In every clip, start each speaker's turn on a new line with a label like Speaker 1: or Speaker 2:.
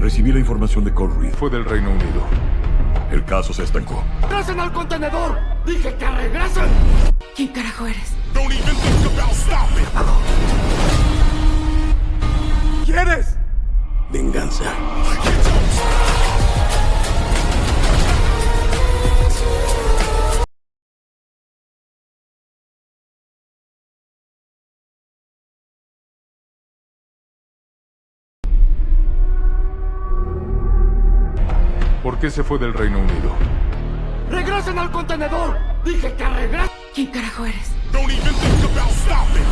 Speaker 1: Recibí la información de Cole Reed.
Speaker 2: Fue del Reino Unido.
Speaker 1: El caso se estancó.
Speaker 3: ¡Regresen al contenedor! ¡Dije que regresen!
Speaker 4: ¿Quién carajo eres?
Speaker 3: Don't even think about stopping. ¿Quieres?
Speaker 1: Venganza.
Speaker 2: ¿Por qué se fue del Reino Unido?
Speaker 3: ¡Regresen al contenedor! ¡Dije que regresen!
Speaker 4: ¿Quién carajo eres?
Speaker 3: Don't even think about stopping.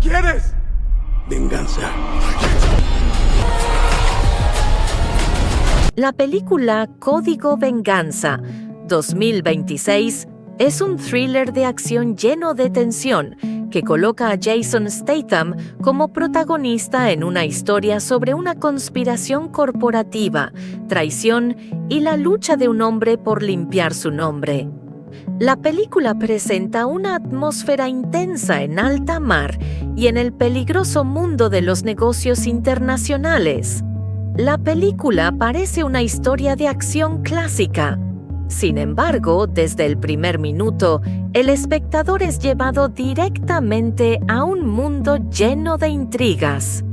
Speaker 3: ¿Quieres?
Speaker 1: Venganza.
Speaker 5: La película Código Venganza 2026 es un thriller de acción lleno de tensión que coloca a Jason Statham como protagonista en una historia sobre una conspiración corporativa, traición y la lucha de un hombre por limpiar su nombre. La película presenta una atmósfera intensa en alta mar y en el peligroso mundo de los negocios internacionales. La película parece una historia de acción clásica. Sin embargo, desde el primer minuto, el espectador es llevado directamente a un mundo lleno de intrigas.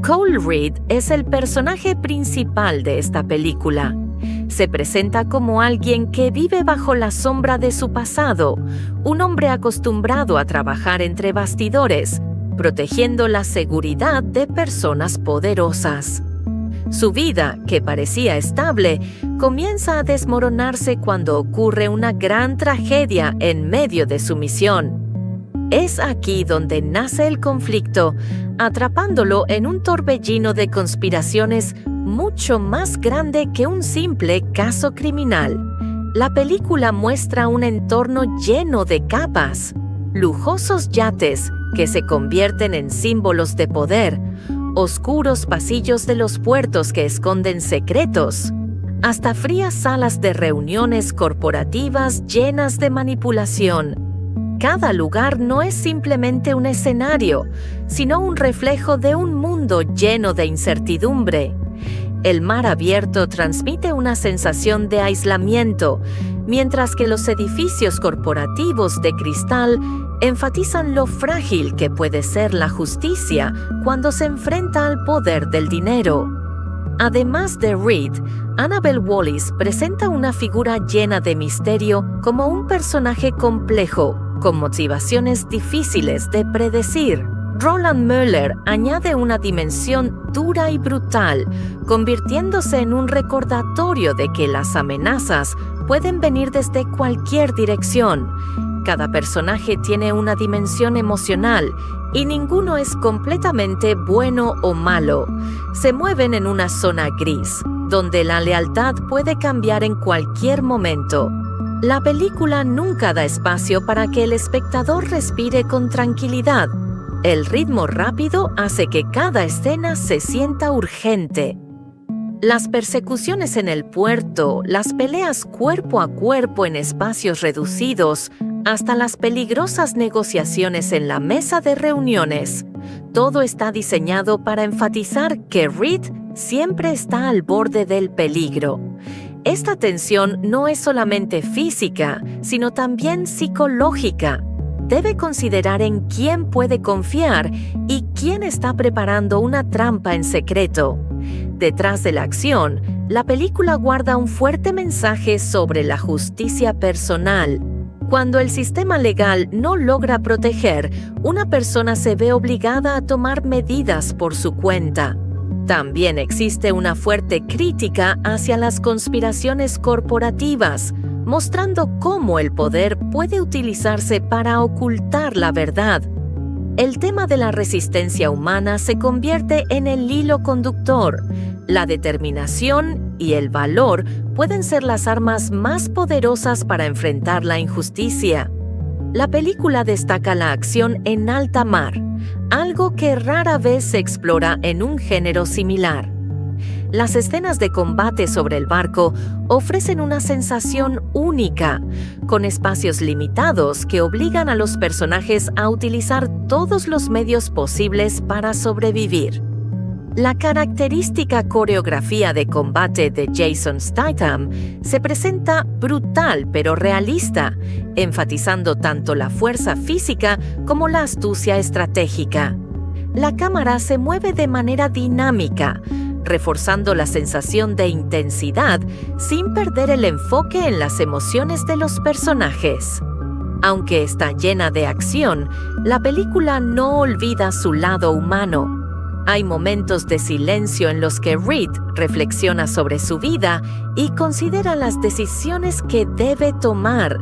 Speaker 5: Cole Reed es el personaje principal de esta película. Se presenta como alguien que vive bajo la sombra de su pasado, un hombre acostumbrado a trabajar entre bastidores, protegiendo la seguridad de personas poderosas. Su vida, que parecía estable, comienza a desmoronarse cuando ocurre una gran tragedia en medio de su misión. Es aquí donde nace el conflicto, atrapándolo en un torbellino de conspiraciones mucho más grande que un simple caso criminal. La película muestra un entorno lleno de capas, lujosos yates que se convierten en símbolos de poder, oscuros pasillos de los puertos que esconden secretos, hasta frías salas de reuniones corporativas llenas de manipulación. Cada lugar no es simplemente un escenario, sino un reflejo de un mundo lleno de incertidumbre. El mar abierto transmite una sensación de aislamiento, mientras que los edificios corporativos de cristal enfatizan lo frágil que puede ser la justicia cuando se enfrenta al poder del dinero. Además de Reed, Annabelle Wallis presenta una figura llena de misterio como un personaje complejo, con motivaciones difíciles de predecir. Roland Muller añade una dimensión dura y brutal, convirtiéndose en un recordatorio de que las amenazas pueden venir desde cualquier dirección. Cada personaje tiene una dimensión emocional y ninguno es completamente bueno o malo. Se mueven en una zona gris, donde la lealtad puede cambiar en cualquier momento. La película nunca da espacio para que el espectador respire con tranquilidad. El ritmo rápido hace que cada escena se sienta urgente. Las persecuciones en el puerto, las peleas cuerpo a cuerpo en espacios reducidos, hasta las peligrosas negociaciones en la mesa de reuniones. Todo está diseñado para enfatizar que Reed siempre está al borde del peligro. Esta tensión no es solamente física, sino también psicológica. Debe considerar en quién puede confiar y quién está preparando una trampa en secreto. Detrás de la acción, la película guarda un fuerte mensaje sobre la justicia personal. Cuando el sistema legal no logra proteger, una persona se ve obligada a tomar medidas por su cuenta. También existe una fuerte crítica hacia las conspiraciones corporativas, mostrando cómo el poder puede utilizarse para ocultar la verdad. El tema de la resistencia humana se convierte en el hilo conductor. La determinación y el valor pueden ser las armas más poderosas para enfrentar la injusticia. La película destaca la acción en alta mar, algo que rara vez se explora en un género similar. Las escenas de combate sobre el barco ofrecen una sensación única, con espacios limitados que obligan a los personajes a utilizar todos los medios posibles para sobrevivir. La característica coreografía de combate de Jason Statham se presenta brutal pero realista, enfatizando tanto la fuerza física como la astucia estratégica. La cámara se mueve de manera dinámica, reforzando la sensación de intensidad sin perder el enfoque en las emociones de los personajes. Aunque está llena de acción, la película no olvida su lado humano. Hay momentos de silencio en los que Reed reflexiona sobre su vida y considera las decisiones que debe tomar.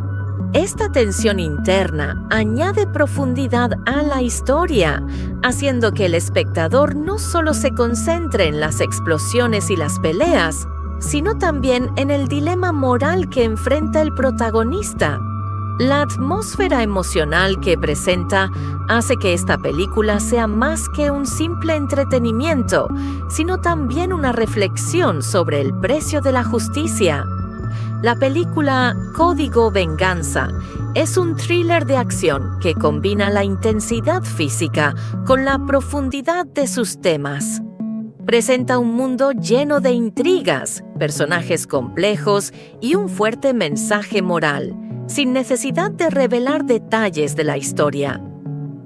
Speaker 5: Esta tensión interna añade profundidad a la historia, haciendo que el espectador no solo se concentre en las explosiones y las peleas, sino también en el dilema moral que enfrenta el protagonista. La atmósfera emocional que presenta hace que esta película sea más que un simple entretenimiento, sino también una reflexión sobre el precio de la justicia. La película Código Venganza es un thriller de acción que combina la intensidad física con la profundidad de sus temas. Presenta un mundo lleno de intrigas, personajes complejos y un fuerte mensaje moral, sin necesidad de revelar detalles de la historia.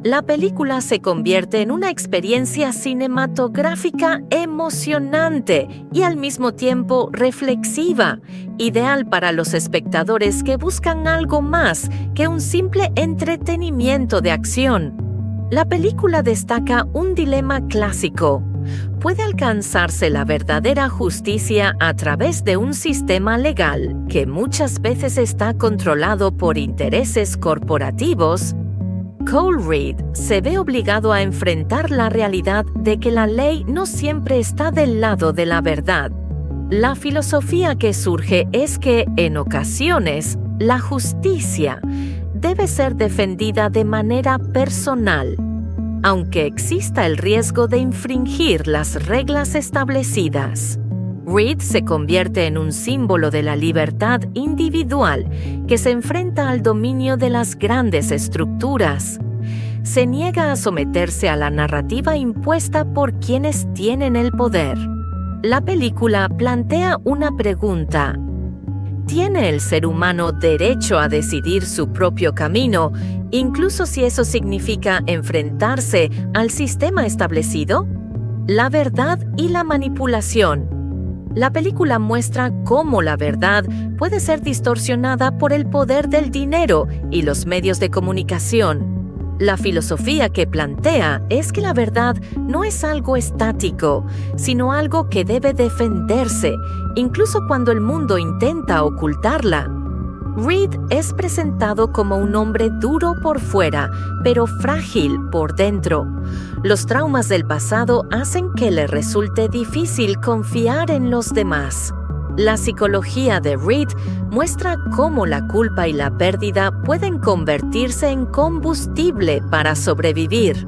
Speaker 5: La película se convierte en una experiencia cinematográfica emocionante y al mismo tiempo reflexiva, ideal para los espectadores que buscan algo más que un simple entretenimiento de acción. La película destaca un dilema clásico. ¿Puede alcanzarse la verdadera justicia a través de un sistema legal que muchas veces está controlado por intereses corporativos? Cole Reed se ve obligado a enfrentar la realidad de que la ley no siempre está del lado de la verdad. La filosofía que surge es que, en ocasiones, la justicia debe ser defendida de manera personal, aunque exista el riesgo de infringir las reglas establecidas. Reed se convierte en un símbolo de la libertad individual que se enfrenta al dominio de las grandes estructuras. Se niega a someterse a la narrativa impuesta por quienes tienen el poder. La película plantea una pregunta: ¿tiene el ser humano derecho a decidir su propio camino, incluso si eso significa enfrentarse al sistema establecido? La verdad y la manipulación. La película muestra cómo la verdad puede ser distorsionada por el poder del dinero y los medios de comunicación. La filosofía que plantea es que la verdad no es algo estático, sino algo que debe defenderse, incluso cuando el mundo intenta ocultarla. Reed es presentado como un hombre duro por fuera, pero frágil por dentro. Los traumas del pasado hacen que le resulte difícil confiar en los demás. La psicología de Reed muestra cómo la culpa y la pérdida pueden convertirse en combustible para sobrevivir.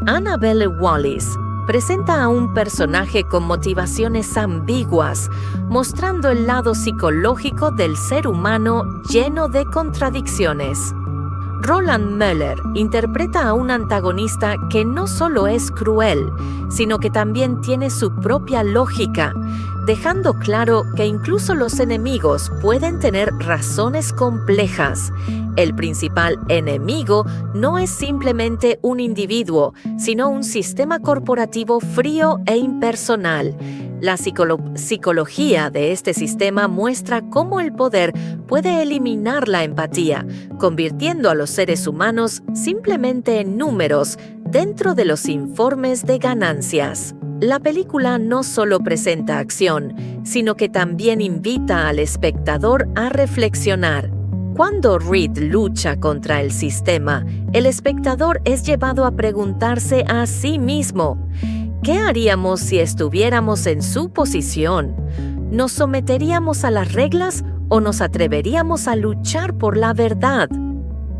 Speaker 5: Annabelle Wallis presenta a un personaje con motivaciones ambiguas, mostrando el lado psicológico del ser humano lleno de contradicciones. Roland Möller interpreta a un antagonista que no solo es cruel, sino que también tiene su propia lógica, dejando claro que incluso los enemigos pueden tener razones complejas. El principal enemigo no es simplemente un individuo, sino un sistema corporativo frío e impersonal. La psicología de este sistema muestra cómo el poder puede eliminar la empatía, convirtiendo a los seres humanos simplemente en números dentro de los informes de ganancias. La película no solo presenta acción, sino que también invita al espectador a reflexionar. Cuando Reed lucha contra el sistema, el espectador es llevado a preguntarse a sí mismo: ¿qué haríamos si estuviéramos en su posición? ¿Nos someteríamos a las reglas o nos atreveríamos a luchar por la verdad?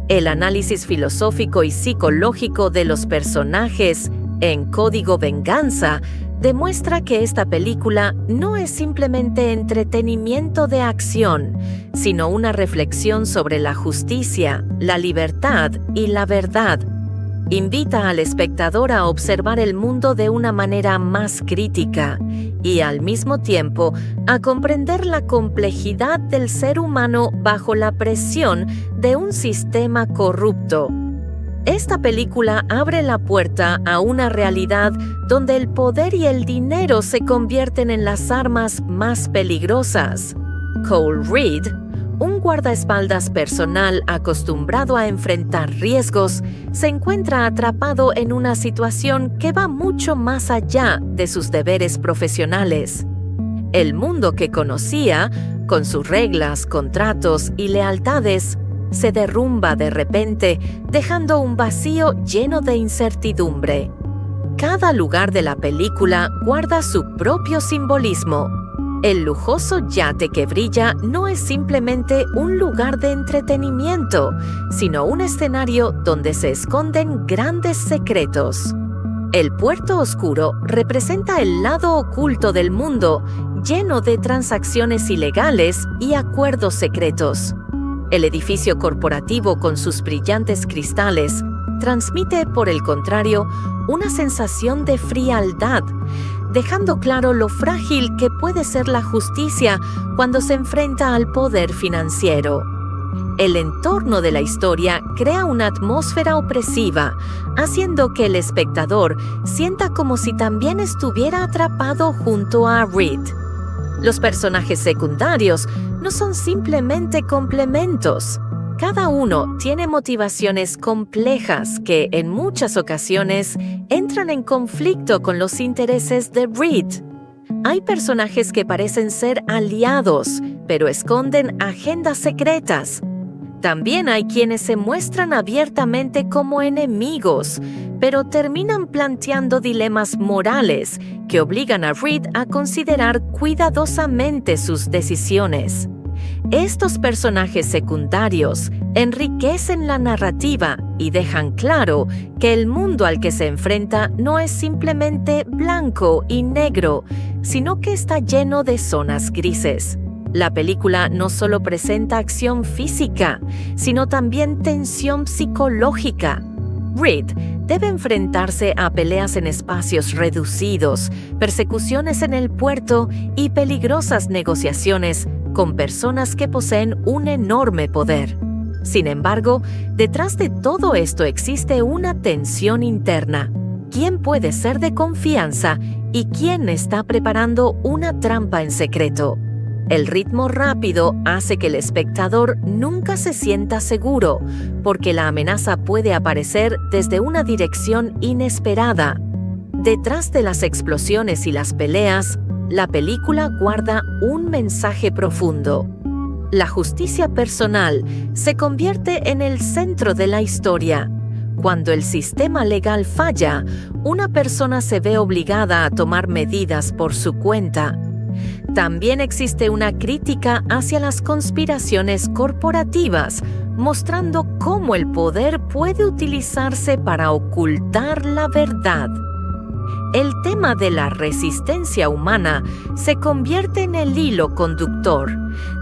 Speaker 5: El análisis filosófico y psicológico de los personajes en Código Venganza demuestra que esta película no es simplemente entretenimiento de acción, sino una reflexión sobre la justicia, la libertad y la verdad. invita al espectador a observar el mundo de una manera más crítica y al mismo tiempo a comprender la complejidad del ser humano bajo la presión de un sistema corrupto. Esta película abre la puerta a una realidad donde el poder y el dinero se convierten en las armas más peligrosas. Cole Reed, un guardaespaldas personal acostumbrado a enfrentar riesgos, se encuentra atrapado en una situación que va mucho más allá de sus deberes profesionales. El mundo que conocía, con sus reglas, contratos y lealtades, se derrumba de repente, dejando un vacío lleno de incertidumbre. Cada lugar de la película guarda su propio simbolismo. El lujoso yate que brilla no es simplemente un lugar de entretenimiento, sino un escenario donde se esconden grandes secretos. El puerto oscuro representa el lado oculto del mundo, lleno de transacciones ilegales y acuerdos secretos. El edificio corporativo con sus brillantes cristales transmite, por el contrario, una sensación de frialdad, dejando claro lo frágil que puede ser la justicia cuando se enfrenta al poder financiero. El entorno de la historia crea una atmósfera opresiva, haciendo que el espectador sienta como si también estuviera atrapado junto a Reed. Los personajes secundarios no son simplemente complementos. Cada uno tiene motivaciones complejas que, en muchas ocasiones, entran en conflicto con los intereses de Reed. Hay personajes que parecen ser aliados, pero esconden agendas secretas. También hay quienes se muestran abiertamente como enemigos, pero terminan planteando dilemas morales que obligan a Reed a considerar cuidadosamente sus decisiones. Estos personajes secundarios enriquecen la narrativa y dejan claro que el mundo al que se enfrenta no es simplemente blanco y negro, sino que está lleno de zonas grises. La película no solo presenta acción física, sino también tensión psicológica. Reed debe enfrentarse a peleas en espacios reducidos, persecuciones en el puerto y peligrosas negociaciones con personas que poseen un enorme poder. Sin embargo, detrás de todo esto existe una tensión interna. ¿Quién puede ser de confianza y quién está preparando una trampa en secreto? El ritmo rápido hace que el espectador nunca se sienta seguro, porque la amenaza puede aparecer desde una dirección inesperada. Detrás de las explosiones y las peleas, la película guarda un mensaje profundo. La justicia personal se convierte en el centro de la historia. Cuando el sistema legal falla, una persona se ve obligada a tomar medidas por su cuenta. También existe una crítica hacia las conspiraciones corporativas, mostrando cómo el poder puede utilizarse para ocultar la verdad. El tema de la resistencia humana se convierte en el hilo conductor,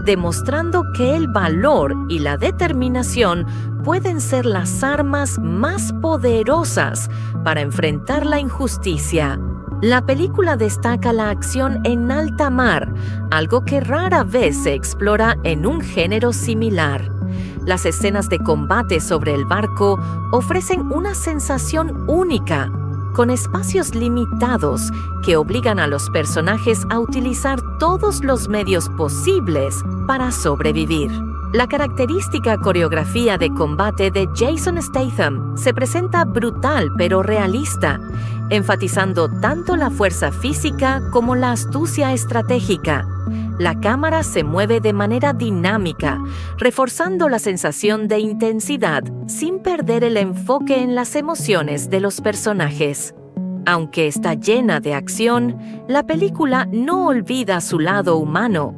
Speaker 5: demostrando que el valor y la determinación pueden ser las armas más poderosas para enfrentar la injusticia. La película destaca la acción en alta mar, algo que rara vez se explora en un género similar. Las escenas de combate sobre el barco ofrecen una sensación única, con espacios limitados que obligan a los personajes a utilizar todos los medios posibles para sobrevivir. La característica coreografía de combate de Jason Statham se presenta brutal pero realista, enfatizando tanto la fuerza física como la astucia estratégica. La cámara se mueve de manera dinámica, reforzando la sensación de intensidad sin perder el enfoque en las emociones de los personajes. Aunque está llena de acción, la película no olvida su lado humano.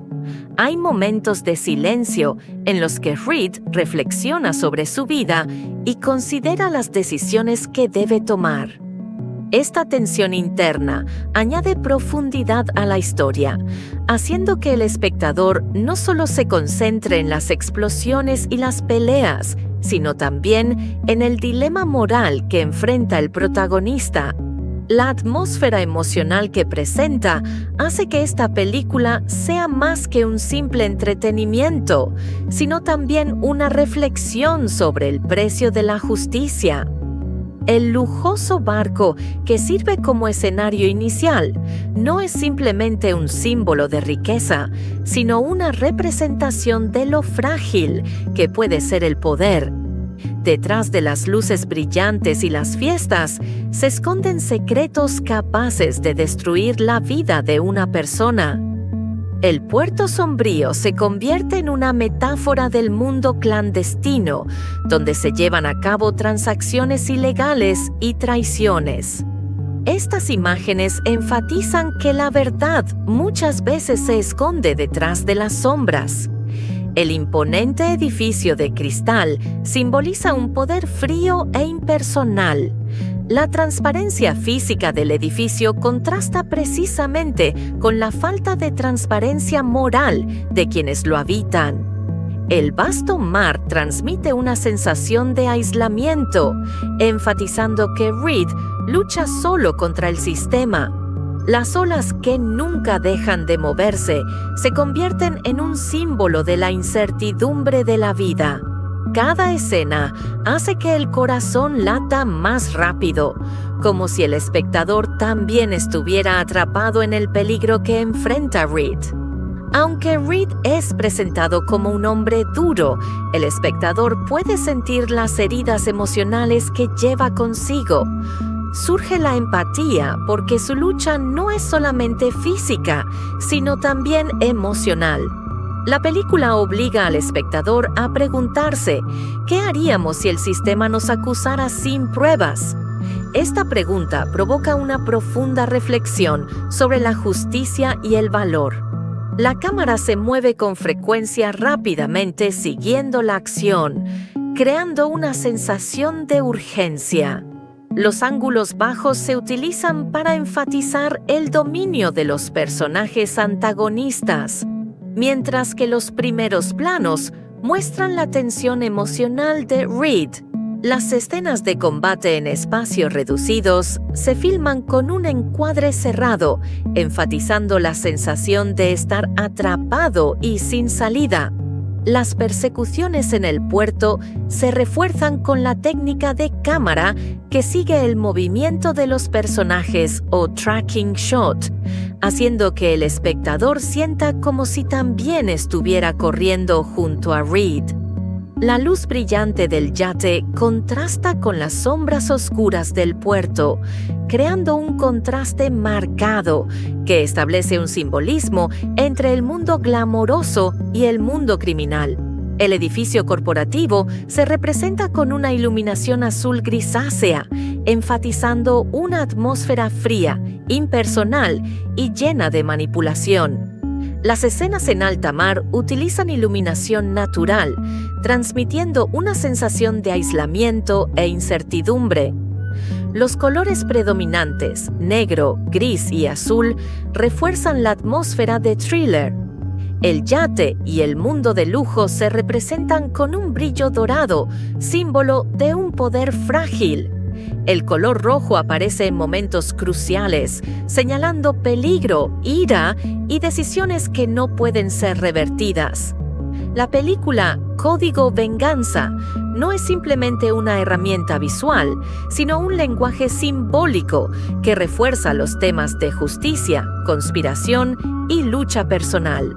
Speaker 5: Hay momentos de silencio en los que Reed reflexiona sobre su vida y considera las decisiones que debe tomar. Esta tensión interna añade profundidad a la historia, haciendo que el espectador no solo se concentre en las explosiones y las peleas, sino también en el dilema moral que enfrenta el protagonista. La atmósfera emocional que presenta hace que esta película sea más que un simple entretenimiento, sino también una reflexión sobre el precio de la justicia. El lujoso barco que sirve como escenario inicial no es simplemente un símbolo de riqueza, sino una representación de lo frágil que puede ser el poder. Detrás de las luces brillantes y las fiestas se esconden secretos capaces de destruir la vida de una persona. El puerto sombrío se convierte en una metáfora del mundo clandestino, donde se llevan a cabo transacciones ilegales y traiciones. Estas imágenes enfatizan que la verdad muchas veces se esconde detrás de las sombras. El imponente edificio de cristal simboliza un poder frío e impersonal. La transparencia física del edificio contrasta precisamente con la falta de transparencia moral de quienes lo habitan. El vasto mar transmite una sensación de aislamiento, enfatizando que Reed lucha solo contra el sistema. Las olas que nunca dejan de moverse se convierten en un símbolo de la incertidumbre de la vida. Cada escena hace que el corazón lata más rápido, como si el espectador también estuviera atrapado en el peligro que enfrenta Reed. Aunque Reed es presentado como un hombre duro, el espectador puede sentir las heridas emocionales que lleva consigo. Surge la empatía porque su lucha no es solamente física, sino también emocional. La película obliga al espectador a preguntarse, ¿qué haríamos si el sistema nos acusara sin pruebas? Esta pregunta provoca una profunda reflexión sobre la justicia y el valor. La cámara se mueve con frecuencia rápidamente siguiendo la acción, creando una sensación de urgencia. Los ángulos bajos se utilizan para enfatizar el dominio de los personajes antagonistas, mientras que los primeros planos muestran la tensión emocional de Reed. Las escenas de combate en espacios reducidos se filman con un encuadre cerrado, enfatizando la sensación de estar atrapado y sin salida. Las persecuciones en el puerto se refuerzan con la técnica de cámara que sigue el movimiento de los personajes o tracking shot, haciendo que el espectador sienta como si también estuviera corriendo junto a Reed. La luz brillante del yate contrasta con las sombras oscuras del puerto, creando un contraste marcado que establece un simbolismo entre el mundo glamoroso y el mundo criminal. El edificio corporativo se representa con una iluminación azul grisácea, enfatizando una atmósfera fría, impersonal y llena de manipulación. Las escenas en alta mar utilizan iluminación natural, transmitiendo una sensación de aislamiento e incertidumbre. Los colores predominantes, negro, gris y azul, refuerzan la atmósfera de thriller. El yate y el mundo de lujo se representan con un brillo dorado, símbolo de un poder frágil. El color rojo aparece en momentos cruciales, señalando peligro, ira y decisiones que no pueden ser revertidas. La película Código Venganza no es simplemente una herramienta visual, sino un lenguaje simbólico que refuerza los temas de justicia, conspiración y lucha personal.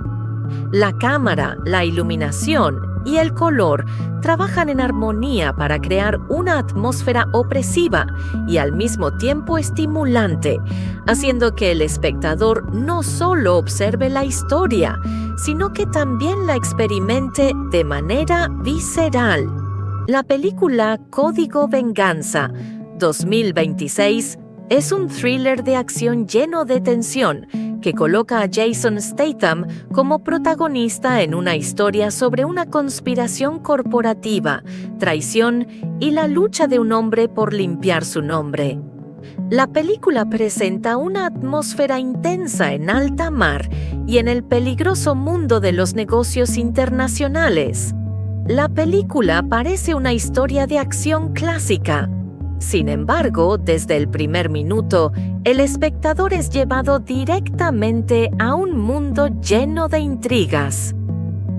Speaker 5: La cámara, la iluminación y el color trabajan en armonía para crear una atmósfera opresiva y al mismo tiempo estimulante, haciendo que el espectador no solo observe la historia, sino que también la experimente de manera visceral. La película Código Venganza 2026 es un thriller de acción lleno de tensión que coloca a Jason Statham como protagonista en una historia sobre una conspiración corporativa, traición y la lucha de un hombre por limpiar su nombre. La película presenta una atmósfera intensa en alta mar y en el peligroso mundo de los negocios internacionales. La película parece una historia de acción clásica. Sin embargo, desde el primer minuto, el espectador es llevado directamente a un mundo lleno de intrigas.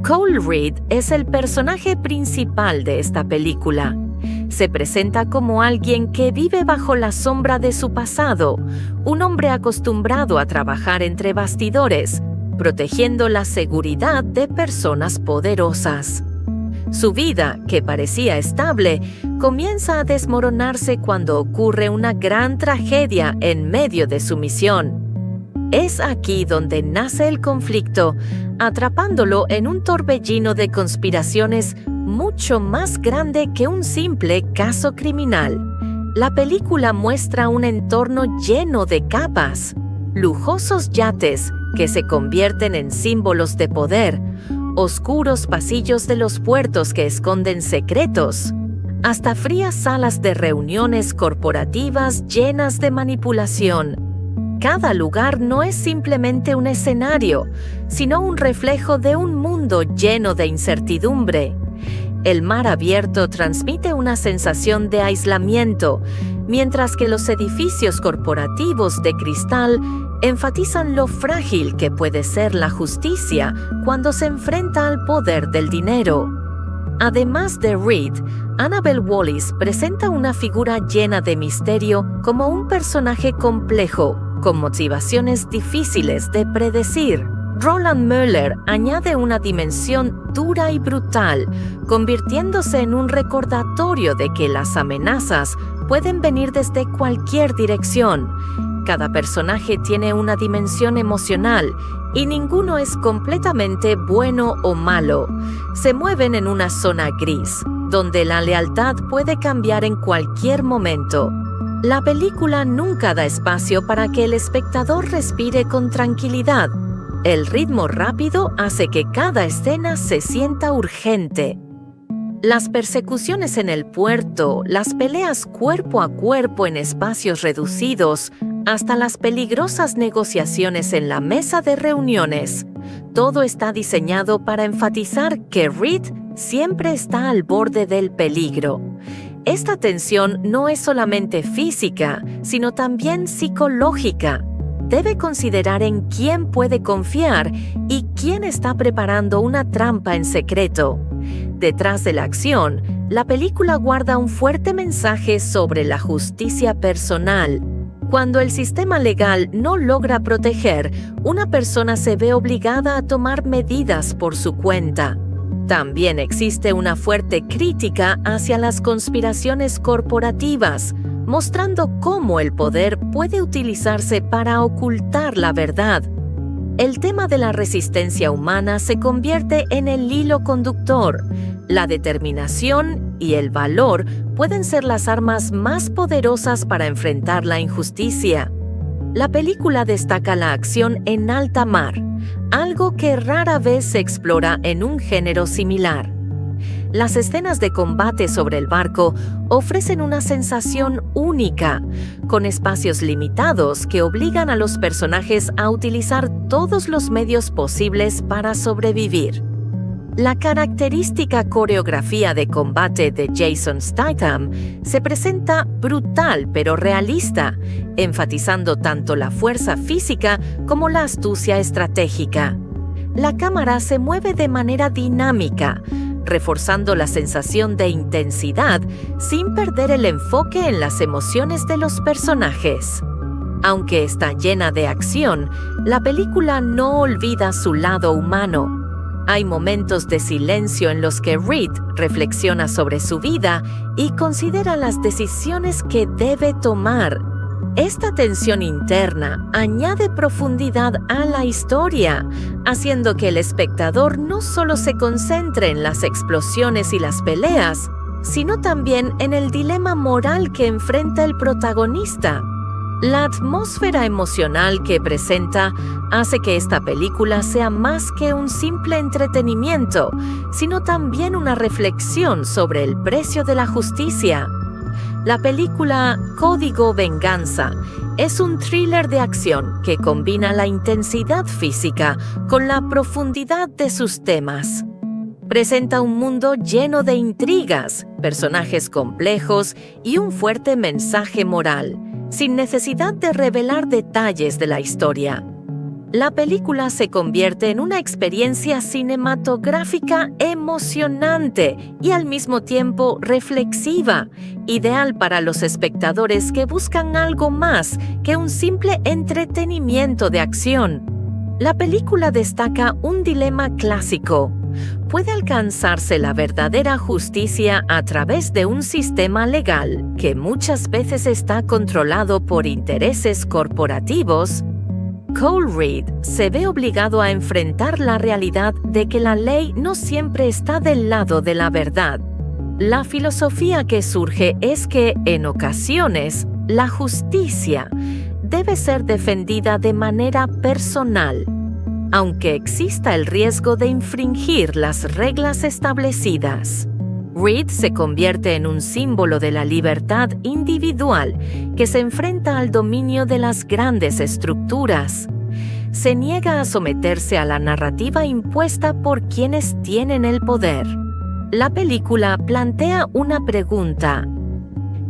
Speaker 5: Cole Reed es el personaje principal de esta película. Se presenta como alguien que vive bajo la sombra de su pasado, un hombre acostumbrado a trabajar entre bastidores, protegiendo la seguridad de personas poderosas. Su vida, que parecía estable, comienza a desmoronarse cuando ocurre una gran tragedia en medio de su misión. Es aquí donde nace el conflicto, atrapándolo en un torbellino de conspiraciones mucho más grande que un simple caso criminal. La película muestra un entorno lleno de capas, lujosos yates que se convierten en símbolos de poder, oscuros pasillos de los puertos que esconden secretos, hasta frías salas de reuniones corporativas llenas de manipulación. Cada lugar no es simplemente un escenario, sino un reflejo de un mundo lleno de incertidumbre. El mar abierto transmite una sensación de aislamiento, mientras que los edificios corporativos de cristal enfatizan lo frágil que puede ser la justicia cuando se enfrenta al poder del dinero. Además de Reed, Annabelle Wallis presenta una figura llena de misterio como un personaje complejo, con motivaciones difíciles de predecir. Roland Muller añade una dimensión dura y brutal, convirtiéndose en un recordatorio de que las amenazas pueden venir desde cualquier dirección. Cada personaje tiene una dimensión emocional y ninguno es completamente bueno o malo. Se mueven en una zona gris, donde la lealtad puede cambiar en cualquier momento. La película nunca da espacio para que el espectador respire con tranquilidad. El ritmo rápido hace que cada escena se sienta urgente. Las persecuciones en el puerto, las peleas cuerpo a cuerpo en espacios reducidos, hasta las peligrosas negociaciones en la mesa de reuniones. Todo está diseñado para enfatizar que Reed siempre está al borde del peligro. Esta tensión no es solamente física, sino también psicológica. Debe considerar en quién puede confiar y quién está preparando una trampa en secreto. Detrás de la acción, la película guarda un fuerte mensaje sobre la justicia personal. Cuando el sistema legal no logra proteger, una persona se ve obligada a tomar medidas por su cuenta. También existe una fuerte crítica hacia las conspiraciones corporativas, mostrando cómo el poder puede utilizarse para ocultar la verdad. El tema de la resistencia humana se convierte en el hilo conductor. La determinación y el valor pueden ser las armas más poderosas para enfrentar la injusticia. La película destaca la acción en alta mar, algo que rara vez se explora en un género similar. Las escenas de combate sobre el barco ofrecen una sensación única, con espacios limitados que obligan a los personajes a utilizar todos los medios posibles para sobrevivir. La característica coreografía de combate de Jason Statham se presenta brutal pero realista, enfatizando tanto la fuerza física como la astucia estratégica. La cámara se mueve de manera dinámica, reforzando la sensación de intensidad sin perder el enfoque en las emociones de los personajes. Aunque está llena de acción, la película no olvida su lado humano. Hay momentos de silencio en los que Reed reflexiona sobre su vida y considera las decisiones que debe tomar. Esta tensión interna añade profundidad a la historia, haciendo que el espectador no solo se concentre en las explosiones y las peleas, sino también en el dilema moral que enfrenta el protagonista. La atmósfera emocional que presenta hace que esta película sea más que un simple entretenimiento, sino también una reflexión sobre el precio de la justicia. La película Código Venganza es un thriller de acción que combina la intensidad física con la profundidad de sus temas. Presenta un mundo lleno de intrigas, personajes complejos y un fuerte mensaje moral, sin necesidad de revelar detalles de la historia. La película se convierte en una experiencia cinematográfica emocionante y al mismo tiempo reflexiva, ideal para los espectadores que buscan algo más que un simple entretenimiento de acción. La película destaca un dilema clásico. ¿Puede alcanzarse la verdadera justicia a través de un sistema legal que muchas veces está controlado por intereses corporativos? Cole Reed se ve obligado a enfrentar la realidad de que la ley no siempre está del lado de la verdad. La filosofía que surge es que, en ocasiones, la justicia debe ser defendida de manera personal, aunque exista el riesgo de infringir las reglas establecidas. Reed se convierte en un símbolo de la libertad individual que se enfrenta al dominio de las grandes estructuras. Se niega a someterse a la narrativa impuesta por quienes tienen el poder. La película plantea una pregunta: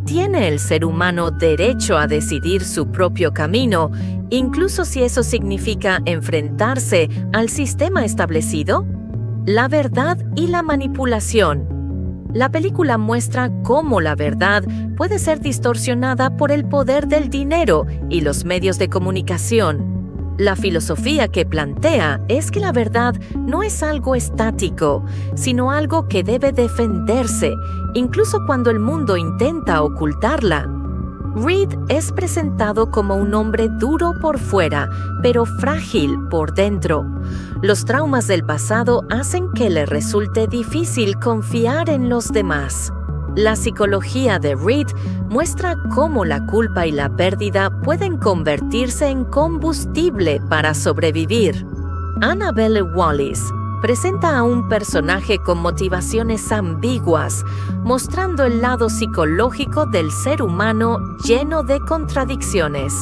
Speaker 5: ¿tiene el ser humano derecho a decidir su propio camino, incluso si eso significa enfrentarse al sistema establecido? La verdad y la manipulación. La película muestra cómo la verdad puede ser distorsionada por el poder del dinero y los medios de comunicación. La filosofía que plantea es que la verdad no es algo estático, sino algo que debe defenderse, incluso cuando el mundo intenta ocultarla. Reed es presentado como un hombre duro por fuera, pero frágil por dentro. Los traumas del pasado hacen que le resulte difícil confiar en los demás. La psicología de Reed muestra cómo la culpa y la pérdida pueden convertirse en combustible para sobrevivir. Annabelle Wallis presenta a un personaje con motivaciones ambiguas, mostrando el lado psicológico del ser humano lleno de contradicciones.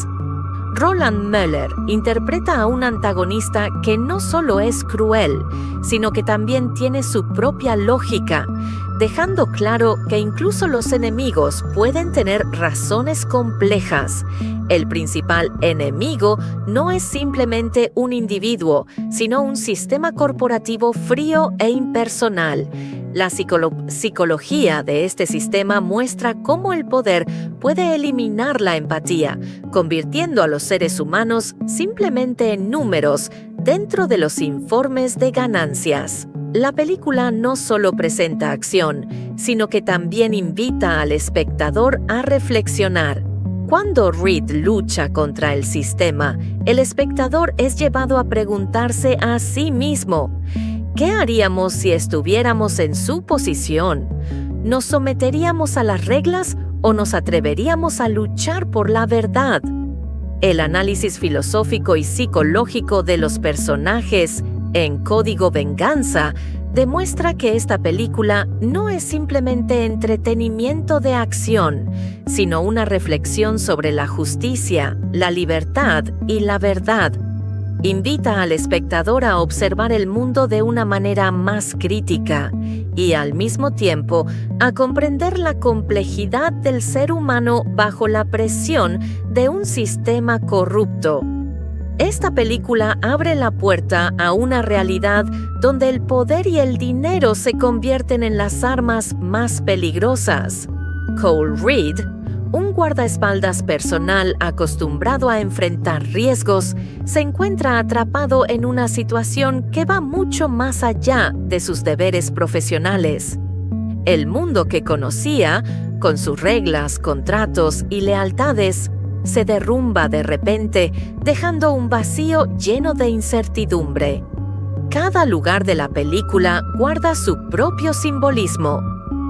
Speaker 5: Roland Möller interpreta a un antagonista que no solo es cruel, sino que también tiene su propia lógica, dejando claro que incluso los enemigos pueden tener razones complejas. El principal enemigo no es simplemente un individuo, sino un sistema corporativo frío e impersonal. La psicología de este sistema muestra cómo el poder puede eliminar la empatía, convirtiendo a los seres humanos simplemente en números dentro de los informes de ganancias. La película no solo presenta acción, sino que también invita al espectador a reflexionar. Cuando Reed lucha contra el sistema, el espectador es llevado a preguntarse a sí mismo: ¿qué haríamos si estuviéramos en su posición? ¿Nos someteríamos a las reglas o nos atreveríamos a luchar por la verdad? El análisis filosófico y psicológico de los personajes en Código Venganza demuestra que esta película no es simplemente entretenimiento de acción, sino una reflexión sobre la justicia, la libertad y la verdad. Invita al espectador a observar el mundo de una manera más crítica y, al mismo tiempo, a comprender la complejidad del ser humano bajo la presión de un sistema corrupto. Esta película abre la puerta a una realidad donde el poder y el dinero se convierten en las armas más peligrosas. Cole Reed, un guardaespaldas personal acostumbrado a enfrentar riesgos, se encuentra atrapado en una situación que va mucho más allá de sus deberes profesionales. El mundo que conocía, con sus reglas, contratos y lealtades, se derrumba de repente, dejando un vacío lleno de incertidumbre. Cada lugar de la película guarda su propio simbolismo.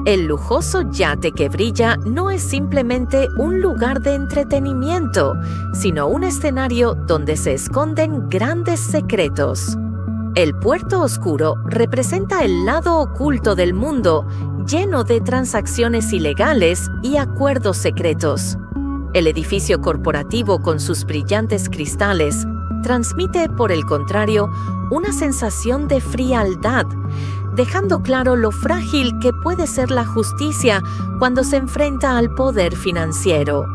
Speaker 5: El lujoso yate que brilla no es simplemente un lugar de entretenimiento, sino un escenario donde se esconden grandes secretos. El puerto oscuro representa el lado oculto del mundo, lleno de transacciones ilegales y acuerdos secretos. El edificio corporativo con sus brillantes cristales transmite, por el contrario, una sensación de frialdad, dejando claro lo frágil que puede ser la justicia cuando se enfrenta al poder financiero.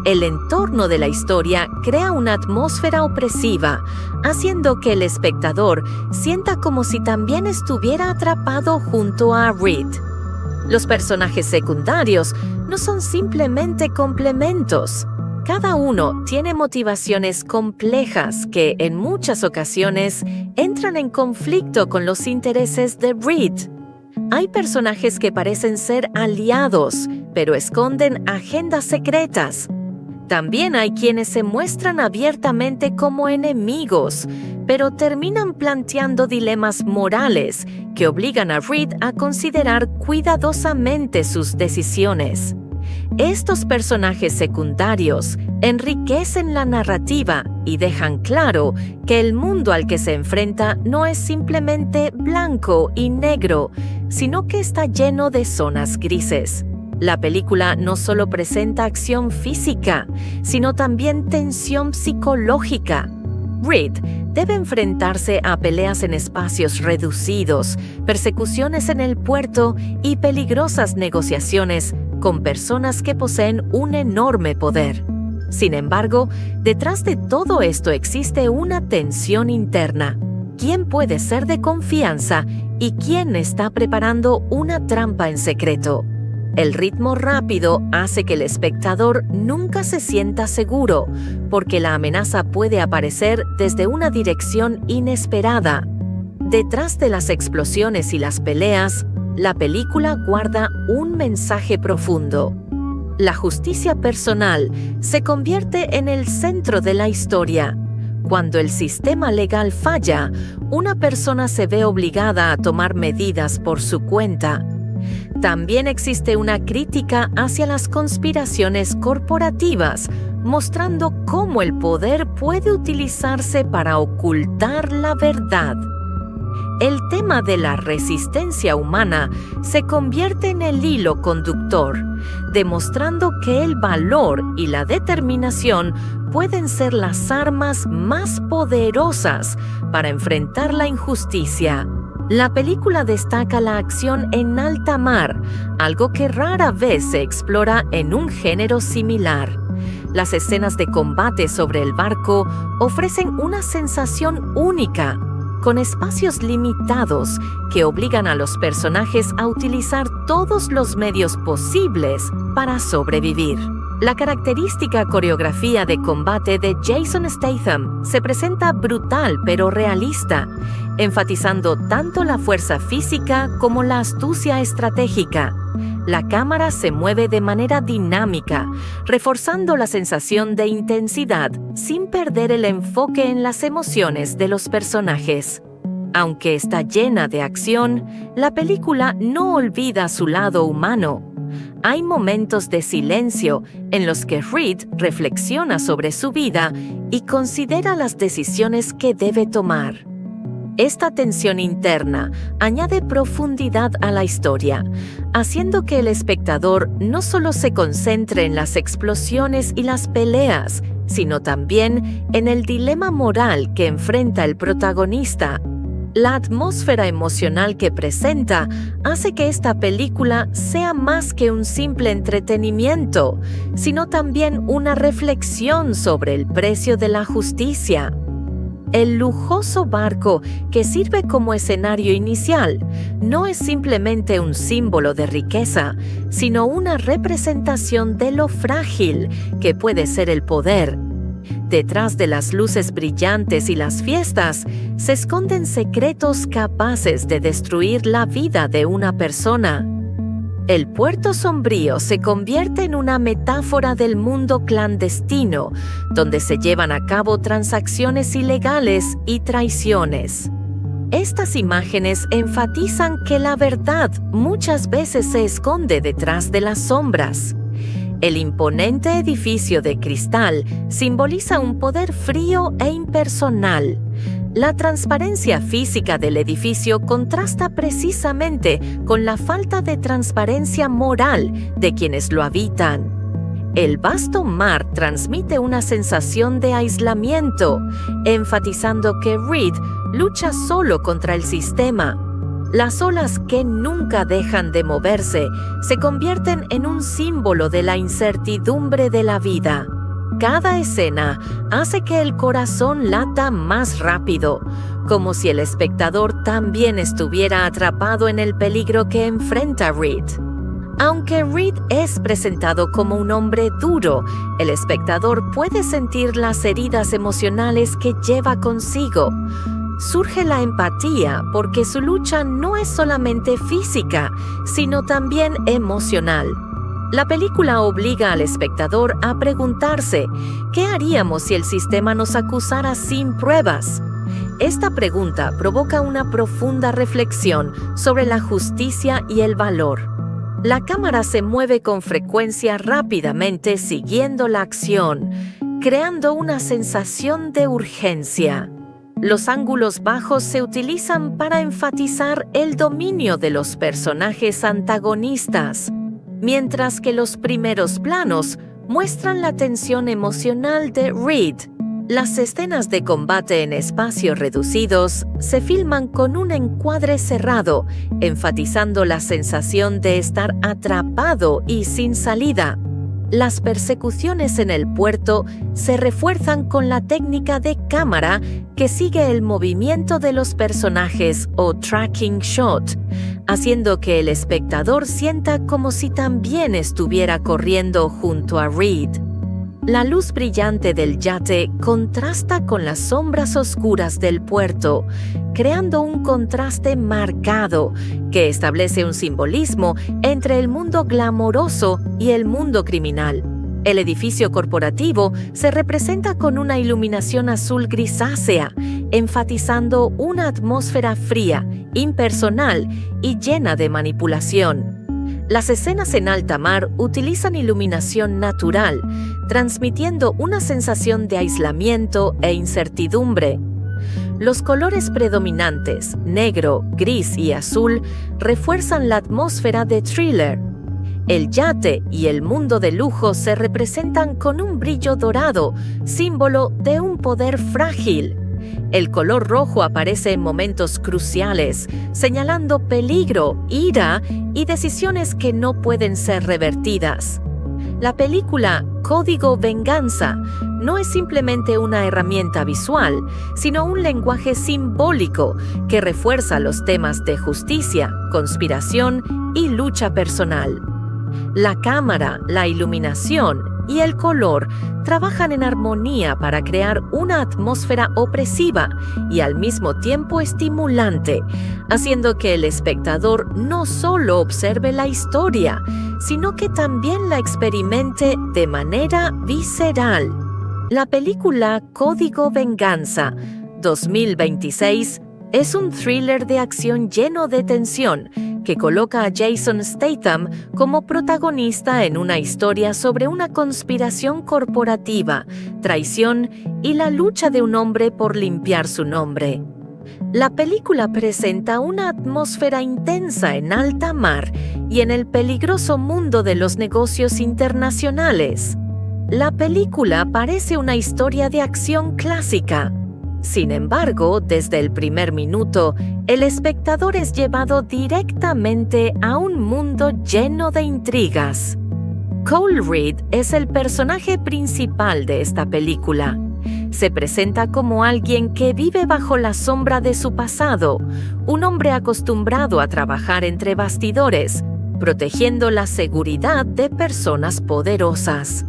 Speaker 5: El entorno de la historia crea una atmósfera opresiva, haciendo que el espectador sienta como si también estuviera atrapado junto a Reed. Los personajes secundarios no son simplemente complementos. Cada uno tiene motivaciones complejas que, en muchas ocasiones, entran en conflicto con los intereses de Reed. Hay personajes que parecen ser aliados, pero esconden agendas secretas. También hay quienes se muestran abiertamente como enemigos, pero terminan planteando dilemas morales que obligan a Reed a considerar cuidadosamente sus decisiones. Estos personajes secundarios enriquecen la narrativa y dejan claro que el mundo al que se enfrenta no es simplemente blanco y negro, sino que está lleno de zonas grises. La película no solo presenta acción física, sino también tensión psicológica. Reed debe enfrentarse a peleas en espacios reducidos, persecuciones en el puerto y peligrosas negociaciones con personas que poseen un enorme poder. Sin embargo, detrás de todo esto existe una tensión interna. ¿Quién puede ser de confianza y quién está preparando una trampa en secreto? El ritmo rápido hace que el espectador nunca se sienta seguro, porque la amenaza puede aparecer desde una dirección inesperada. Detrás de las explosiones y las peleas, la película guarda un mensaje profundo. La justicia personal se convierte en el centro de la historia. Cuando el sistema legal falla, una persona se ve obligada a tomar medidas por su cuenta. También existe una crítica hacia las conspiraciones corporativas, mostrando cómo el poder puede utilizarse para ocultar la verdad. El tema de la resistencia humana se convierte en el hilo conductor, demostrando que el valor y la determinación pueden ser las armas más poderosas para enfrentar la injusticia. La película destaca la acción en alta mar, algo que rara vez se explora en un género similar. Las escenas de combate sobre el barco ofrecen una sensación única, con espacios limitados que obligan a los personajes a utilizar todos los medios posibles para sobrevivir. La característica coreografía de combate de Jason Statham se presenta brutal pero realista, enfatizando tanto la fuerza física como la astucia estratégica. La cámara se mueve de manera dinámica, reforzando la sensación de intensidad sin perder el enfoque en las emociones de los personajes. Aunque está llena de acción, la película no olvida su lado humano. Hay momentos de silencio en los que Reed reflexiona sobre su vida y considera las decisiones que debe tomar. Esta tensión interna añade profundidad a la historia, haciendo que el espectador no solo se concentre en las explosiones y las peleas, sino también en el dilema moral que enfrenta el protagonista. La atmósfera emocional que presenta hace que esta película sea más que un simple entretenimiento, sino también una reflexión sobre el precio de la justicia. El lujoso barco que sirve como escenario inicial no es simplemente un símbolo de riqueza, sino una representación de lo frágil que puede ser el poder. Detrás de las luces brillantes y las fiestas se esconden secretos capaces de destruir la vida de una persona. El puerto sombrío se convierte en una metáfora del mundo clandestino, donde se llevan a cabo transacciones ilegales y traiciones. Estas imágenes enfatizan que la verdad muchas veces se esconde detrás de las sombras. El imponente edificio de cristal simboliza un poder frío e impersonal. La transparencia física del edificio contrasta precisamente con la falta de transparencia moral de quienes lo habitan. El vasto mar transmite una sensación de aislamiento, enfatizando que Reed lucha solo contra el sistema. Las olas que nunca dejan de moverse se convierten en un símbolo de la incertidumbre de la vida. Cada escena hace que el corazón lata más rápido, como si el espectador también estuviera atrapado en el peligro que enfrenta Reed. Aunque Reed es presentado como un hombre duro, el espectador puede sentir las heridas emocionales que lleva consigo. Surge la empatía porque su lucha no es solamente física, sino también emocional. La película obliga al espectador a preguntarse, ¿qué haríamos si el sistema nos acusara sin pruebas? Esta pregunta provoca una profunda reflexión sobre la justicia y el valor. La cámara se mueve con frecuencia rápidamente siguiendo la acción, creando una sensación de urgencia. Los ángulos bajos se utilizan para enfatizar el dominio de los personajes antagonistas, mientras que los primeros planos muestran la tensión emocional de Reed. Las escenas de combate en espacios reducidos se filman con un encuadre cerrado, enfatizando la sensación de estar atrapado y sin salida. Las persecuciones en el puerto se refuerzan con la técnica de cámara que sigue el movimiento de los personajes o tracking shot, haciendo que el espectador sienta como si también estuviera corriendo junto a Reed. La luz brillante del yate contrasta con las sombras oscuras del puerto, creando un contraste marcado que establece un simbolismo entre el mundo glamoroso y el mundo criminal. El edificio corporativo se representa con una iluminación azul grisácea, enfatizando una atmósfera fría, impersonal y llena de manipulación. Las escenas en alta mar utilizan iluminación natural, transmitiendo una sensación de aislamiento e incertidumbre. Los colores predominantes, negro, gris y azul, refuerzan la atmósfera de thriller. El yate y el mundo de lujo se representan con un brillo dorado, símbolo de un poder frágil. El color rojo aparece en momentos cruciales, señalando peligro, ira y decisiones que no pueden ser revertidas. La película Código Venganza no es simplemente una herramienta visual, sino un lenguaje simbólico que refuerza los temas de justicia, conspiración y lucha personal. La cámara, la iluminación y el color trabajan en armonía para crear una atmósfera opresiva y al mismo tiempo estimulante, haciendo que el espectador no solo observe la historia, sino que también la experimente de manera visceral. La película Código Venganza 2026 es un thriller de acción lleno de tensión que coloca a Jason Statham como protagonista en una historia sobre una conspiración corporativa, traición y la lucha de un hombre por limpiar su nombre. La película presenta una atmósfera intensa en alta mar y en el peligroso mundo de los negocios internacionales. La película parece una historia de acción clásica. Sin embargo, desde el primer minuto, el espectador es llevado directamente a un mundo lleno de intrigas. Cole Reed es el personaje principal de esta película. Se presenta como alguien que vive bajo la sombra de su pasado, un hombre acostumbrado a trabajar entre bastidores, protegiendo la seguridad de personas poderosas.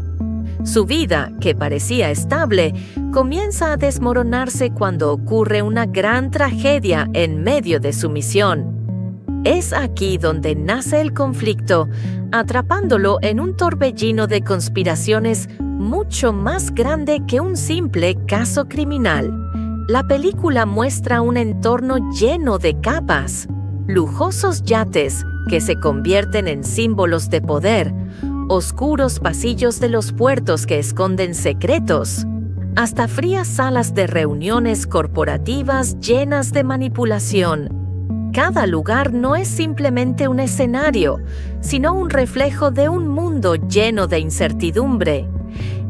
Speaker 5: Su vida, que parecía estable, comienza a desmoronarse cuando ocurre una gran tragedia en medio de su misión. Es aquí donde nace el conflicto, atrapándolo en un torbellino de conspiraciones mucho más grande que un simple caso criminal. La película muestra un entorno lleno de capas, lujosos yates que se convierten en símbolos de poder, oscuros pasillos de los puertos que esconden secretos, hasta frías salas de reuniones corporativas llenas de manipulación. Cada lugar no es simplemente un escenario, sino un reflejo de un mundo lleno de incertidumbre.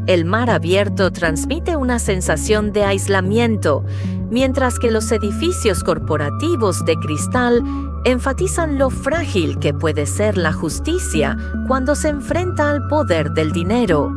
Speaker 5: El mar abierto transmite una sensación de aislamiento, mientras que los edificios corporativos de cristal enfatizan lo frágil que puede ser la justicia cuando se enfrenta al poder del dinero.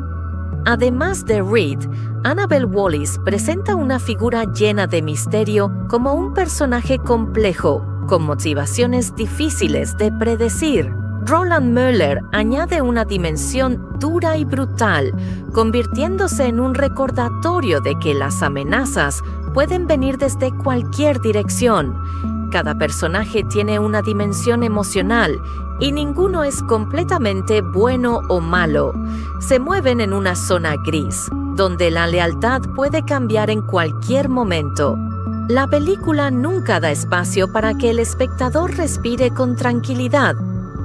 Speaker 5: Además de Reed, Annabelle Wallis presenta una figura llena de misterio como un personaje complejo, con motivaciones difíciles de predecir. Roland Müller añade una dimensión dura y brutal, convirtiéndose en un recordatorio de que las amenazas pueden venir desde cualquier dirección. Cada personaje tiene una dimensión emocional y ninguno es completamente bueno o malo. Se mueven en una zona gris, donde la lealtad puede cambiar en cualquier momento. La película nunca da espacio para que el espectador respire con tranquilidad.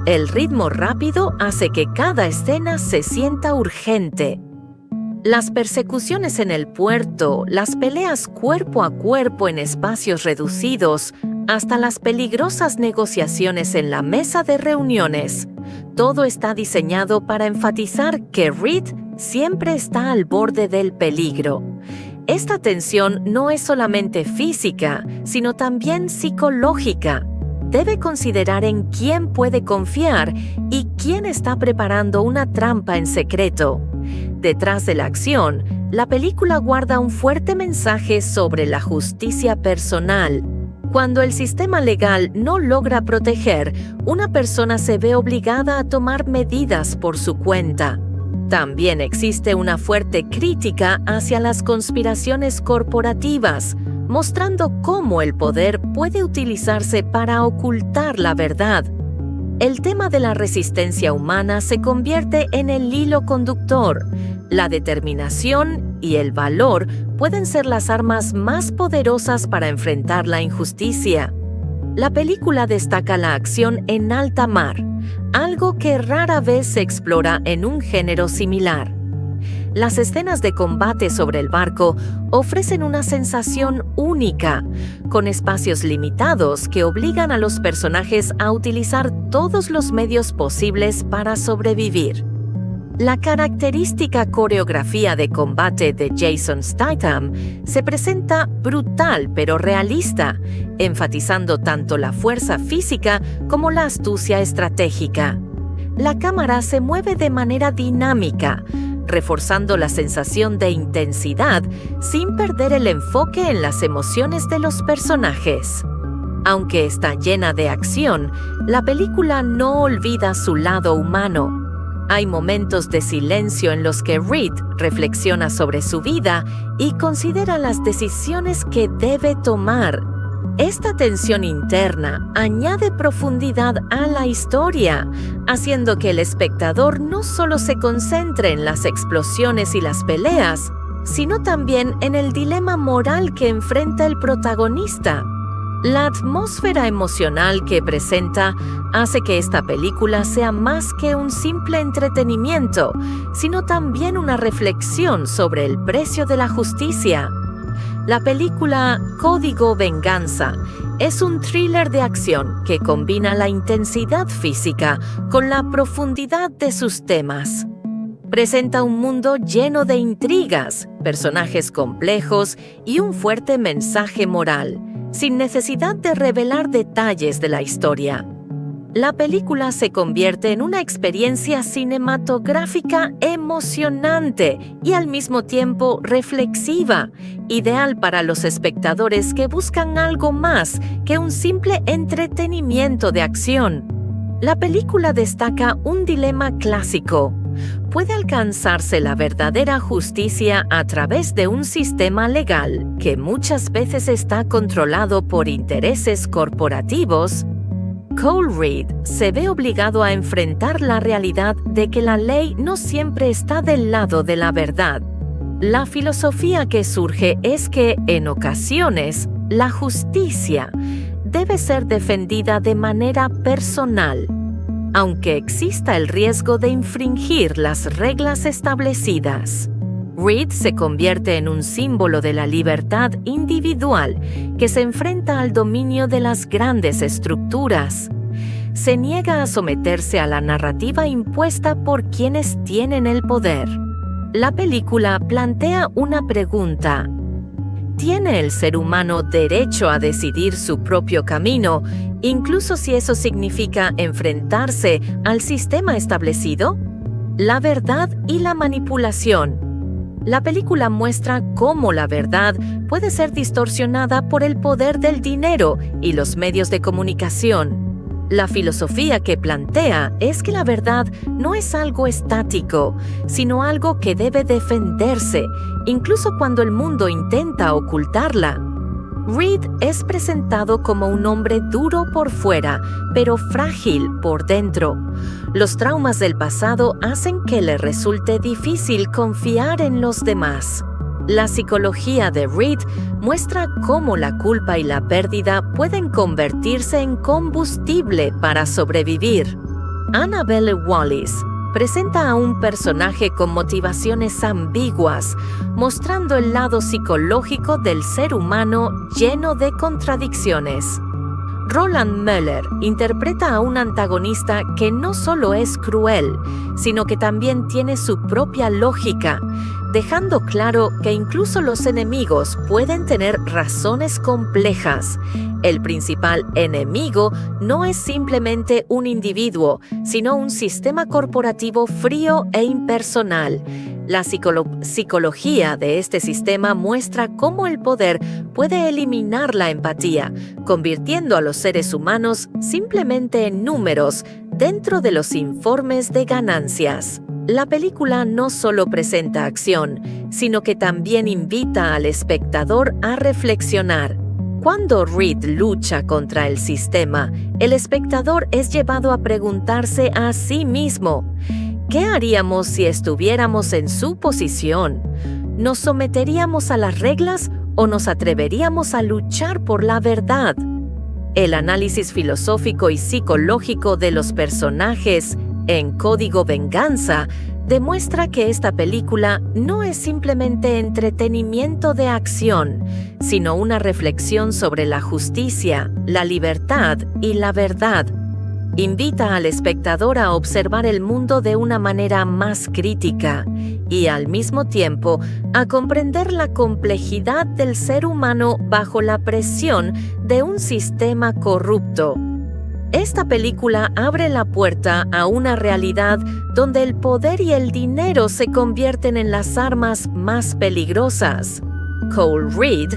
Speaker 5: El ritmo rápido hace que cada escena se sienta urgente. Las persecuciones en el puerto, las peleas cuerpo a cuerpo en espacios reducidos, hasta las peligrosas negociaciones en la mesa de reuniones. Todo está diseñado para enfatizar que Reed siempre está al borde del peligro. Esta tensión no es solamente física, sino también psicológica. Debe considerar en quién puede confiar y quién está preparando una trampa en secreto. Detrás de la acción, la película guarda un fuerte mensaje sobre la justicia personal. Cuando el sistema legal no logra proteger, una persona se ve obligada a tomar medidas por su cuenta. También existe una fuerte crítica hacia las conspiraciones corporativas, mostrando cómo el poder puede utilizarse para ocultar la verdad. El tema de la resistencia humana se convierte en el hilo conductor. La determinación y el valor pueden ser las armas más poderosas para enfrentar la injusticia. La película destaca la acción en alta mar, algo que rara vez se explora en un género similar. Las escenas de combate sobre el barco ofrecen una sensación única, con espacios limitados que obligan a los personajes a utilizar todos los medios posibles para sobrevivir. La característica coreografía de combate de Jason Statham se presenta brutal pero realista, enfatizando tanto la fuerza física como la astucia estratégica. La cámara se mueve de manera dinámica, reforzando la sensación de intensidad sin perder el enfoque en las emociones de los personajes. Aunque está llena de acción, la película no olvida su lado humano. Hay momentos de silencio en los que Reed reflexiona sobre su vida y considera las decisiones que debe tomar. Esta tensión interna añade profundidad a la historia, haciendo que el espectador no solo se concentre en las explosiones y las peleas, sino también en el dilema moral que enfrenta el protagonista. La atmósfera emocional que presenta hace que esta película sea más que un simple entretenimiento, sino también una reflexión sobre el precio de la justicia. La película Código Venganza es un thriller de acción que combina la intensidad física con la profundidad de sus temas. Presenta un mundo lleno de intrigas, personajes complejos y un fuerte mensaje moral, sin necesidad de revelar detalles de la historia. La película se convierte en una experiencia cinematográfica emocionante y al mismo tiempo reflexiva, ideal para los espectadores que buscan algo más que un simple entretenimiento de acción. La película destaca un dilema clásico. ¿Puede alcanzarse la verdadera justicia a través de un sistema legal que muchas veces está controlado por intereses corporativos? Cole Reed se ve obligado a enfrentar la realidad de que la ley no siempre está del lado de la verdad. La filosofía que surge es que, en ocasiones, la justicia debe ser defendida de manera personal, aunque exista el riesgo de infringir las reglas establecidas. Reed se convierte en un símbolo de la libertad individual que se enfrenta al dominio de las grandes estructuras. Se niega a someterse a la narrativa impuesta por quienes tienen el poder. La película plantea una pregunta: ¿Tiene el ser humano derecho a decidir su propio camino, incluso si eso significa enfrentarse al sistema establecido? La verdad y la manipulación. La película muestra cómo la verdad puede ser distorsionada por el poder del dinero y los medios de comunicación. La filosofía que plantea es que la verdad no es algo estático, sino algo que debe defenderse, incluso cuando el mundo intenta ocultarla. Reed es presentado como un hombre duro por fuera, pero frágil por dentro. Los traumas del pasado hacen que le resulte difícil confiar en los demás. La psicología de Reed muestra cómo la culpa y la pérdida pueden convertirse en combustible para sobrevivir. Annabelle Wallis presenta a un personaje con motivaciones ambiguas, mostrando el lado psicológico del ser humano lleno de contradicciones. Roland Möller interpreta a un antagonista que no solo es cruel, sino que también tiene su propia lógica, dejando claro que incluso los enemigos pueden tener razones complejas. El principal enemigo no es simplemente un individuo, sino un sistema corporativo frío e impersonal. La psicología de este sistema muestra cómo el poder puede eliminar la empatía, convirtiendo a los seres humanos simplemente en números dentro de los informes de ganancias. La película no solo presenta acción, sino que también invita al espectador a reflexionar. Cuando Reed lucha contra el sistema, el espectador es llevado a preguntarse a sí mismo: ¿qué haríamos si estuviéramos en su posición? ¿Nos someteríamos a las reglas o nos atreveríamos a luchar por la verdad? El análisis filosófico y psicológico de los personajes en Código Venganza demuestra que esta película no es simplemente entretenimiento de acción, sino una reflexión sobre la justicia, la libertad y la verdad. Invita al espectador a observar el mundo de una manera más crítica y, al mismo tiempo, a comprender la complejidad del ser humano bajo la presión de un sistema corrupto. Esta película abre la puerta a una realidad donde el poder y el dinero se convierten en las armas más peligrosas. Cole Reed,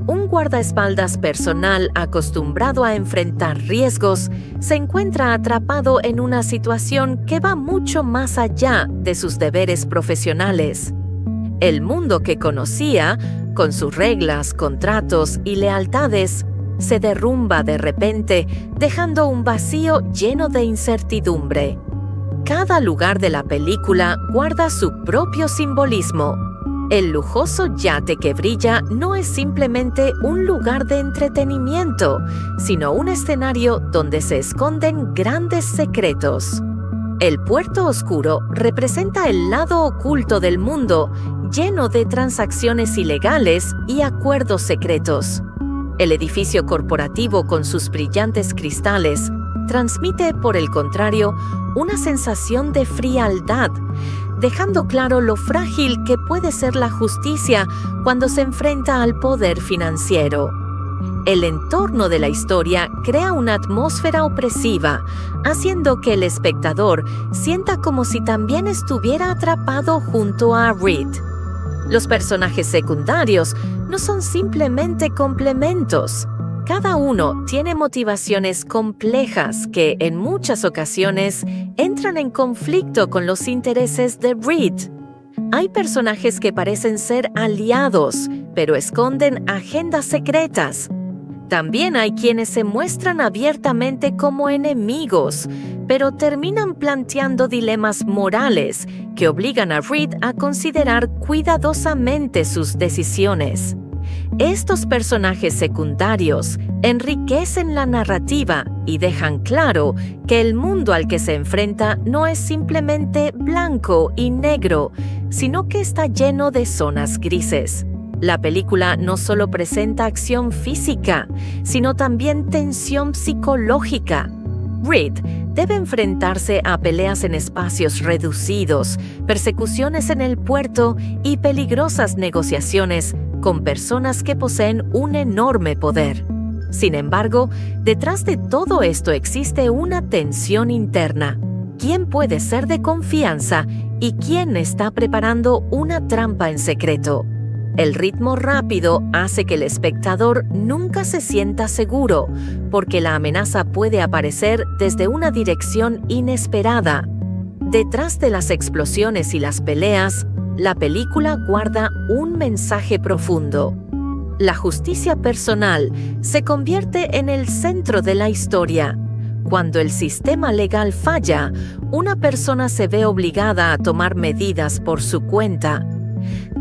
Speaker 5: un guardaespaldas personal acostumbrado a enfrentar riesgos, se encuentra atrapado en una situación que va mucho más allá de sus deberes profesionales. El mundo que conocía, con sus reglas, contratos y lealtades, se derrumba de repente, dejando un vacío lleno de incertidumbre. Cada lugar de la película guarda su propio simbolismo. El lujoso yate que brilla no es simplemente un lugar de entretenimiento, sino un escenario donde se esconden grandes secretos. El puerto oscuro representa el lado oculto del mundo, lleno de transacciones ilegales y acuerdos secretos. El edificio corporativo con sus brillantes cristales transmite, por el contrario, una sensación de frialdad, dejando claro lo frágil que puede ser la justicia cuando se enfrenta al poder financiero. El entorno de la historia crea una atmósfera opresiva, haciendo que el espectador sienta como si también estuviera atrapado junto a Reed. Los personajes secundarios no son simplemente complementos. Cada uno tiene motivaciones complejas que, en muchas ocasiones, entran en conflicto con los intereses de Reed. Hay personajes que parecen ser aliados, pero esconden agendas secretas. También hay quienes se muestran abiertamente como enemigos, pero terminan planteando dilemas morales que obligan a Reed a considerar cuidadosamente sus decisiones. Estos personajes secundarios enriquecen la narrativa y dejan claro que el mundo al que se enfrenta no es simplemente blanco y negro, sino que está lleno de zonas grises. La película no solo presenta acción física, sino también tensión psicológica. Reed debe enfrentarse a peleas en espacios reducidos, persecuciones en el puerto y peligrosas negociaciones con personas que poseen un enorme poder. Sin embargo, detrás de todo esto existe una tensión interna. ¿Quién puede ser de confianza y quién está preparando una trampa en secreto? El ritmo rápido hace que el espectador nunca se sienta seguro, porque la amenaza puede aparecer desde una dirección inesperada. Detrás de las explosiones y las peleas, la película guarda un mensaje profundo. La justicia personal se convierte en el centro de la historia. Cuando el sistema legal falla, una persona se ve obligada a tomar medidas por su cuenta.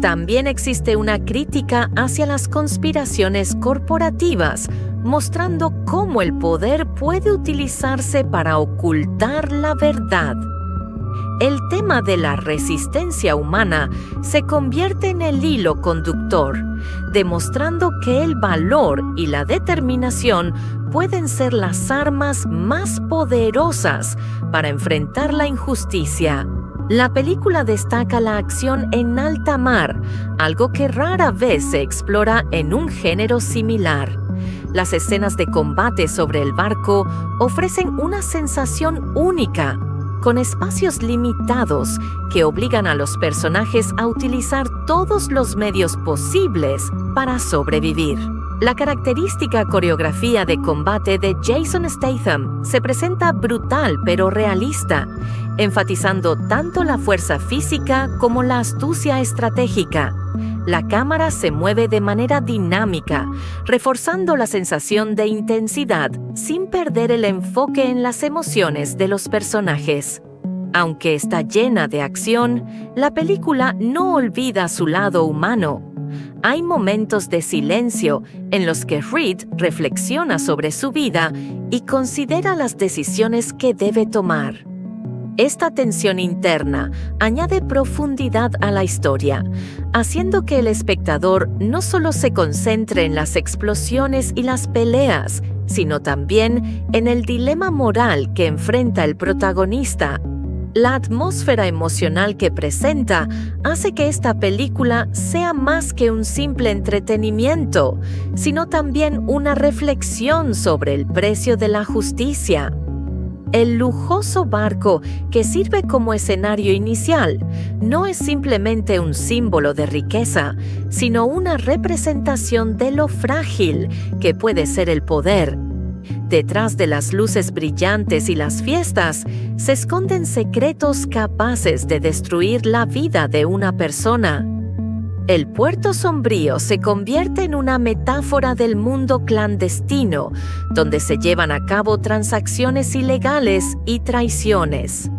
Speaker 5: También existe una crítica hacia las conspiraciones corporativas, mostrando cómo el poder puede utilizarse para ocultar la verdad. El tema de la resistencia humana se convierte en el hilo conductor, demostrando que el valor y la determinación pueden ser las armas más poderosas para enfrentar la injusticia. La película destaca la acción en alta mar, algo que rara vez se explora en un género similar. Las escenas de combate sobre el barco ofrecen una sensación única, con espacios limitados que obligan a los personajes a utilizar todos los medios posibles para sobrevivir. La característica coreografía de combate de Jason Statham se presenta brutal pero realista, enfatizando tanto la fuerza física como la astucia estratégica. La cámara se mueve de manera dinámica, reforzando la sensación de intensidad sin perder el enfoque en las emociones de los personajes. Aunque está llena de acción, la película no olvida su lado humano. Hay momentos de silencio en los que Reed reflexiona sobre su vida y considera las decisiones que debe tomar. Esta tensión interna añade profundidad a la historia, haciendo que el espectador no solo se concentre en las explosiones y las peleas, sino también en el dilema moral que enfrenta el protagonista. La atmósfera emocional que presenta hace que esta película sea más que un simple entretenimiento, sino también una reflexión sobre el precio de la justicia. El lujoso barco que sirve como escenario inicial no es simplemente un símbolo de riqueza, sino una representación de lo frágil que puede ser el poder. Detrás de las luces brillantes y las fiestas se esconden secretos capaces de destruir la vida de una persona. El puerto sombrío se convierte en una metáfora del mundo clandestino, donde se llevan a cabo transacciones ilegales y traiciones.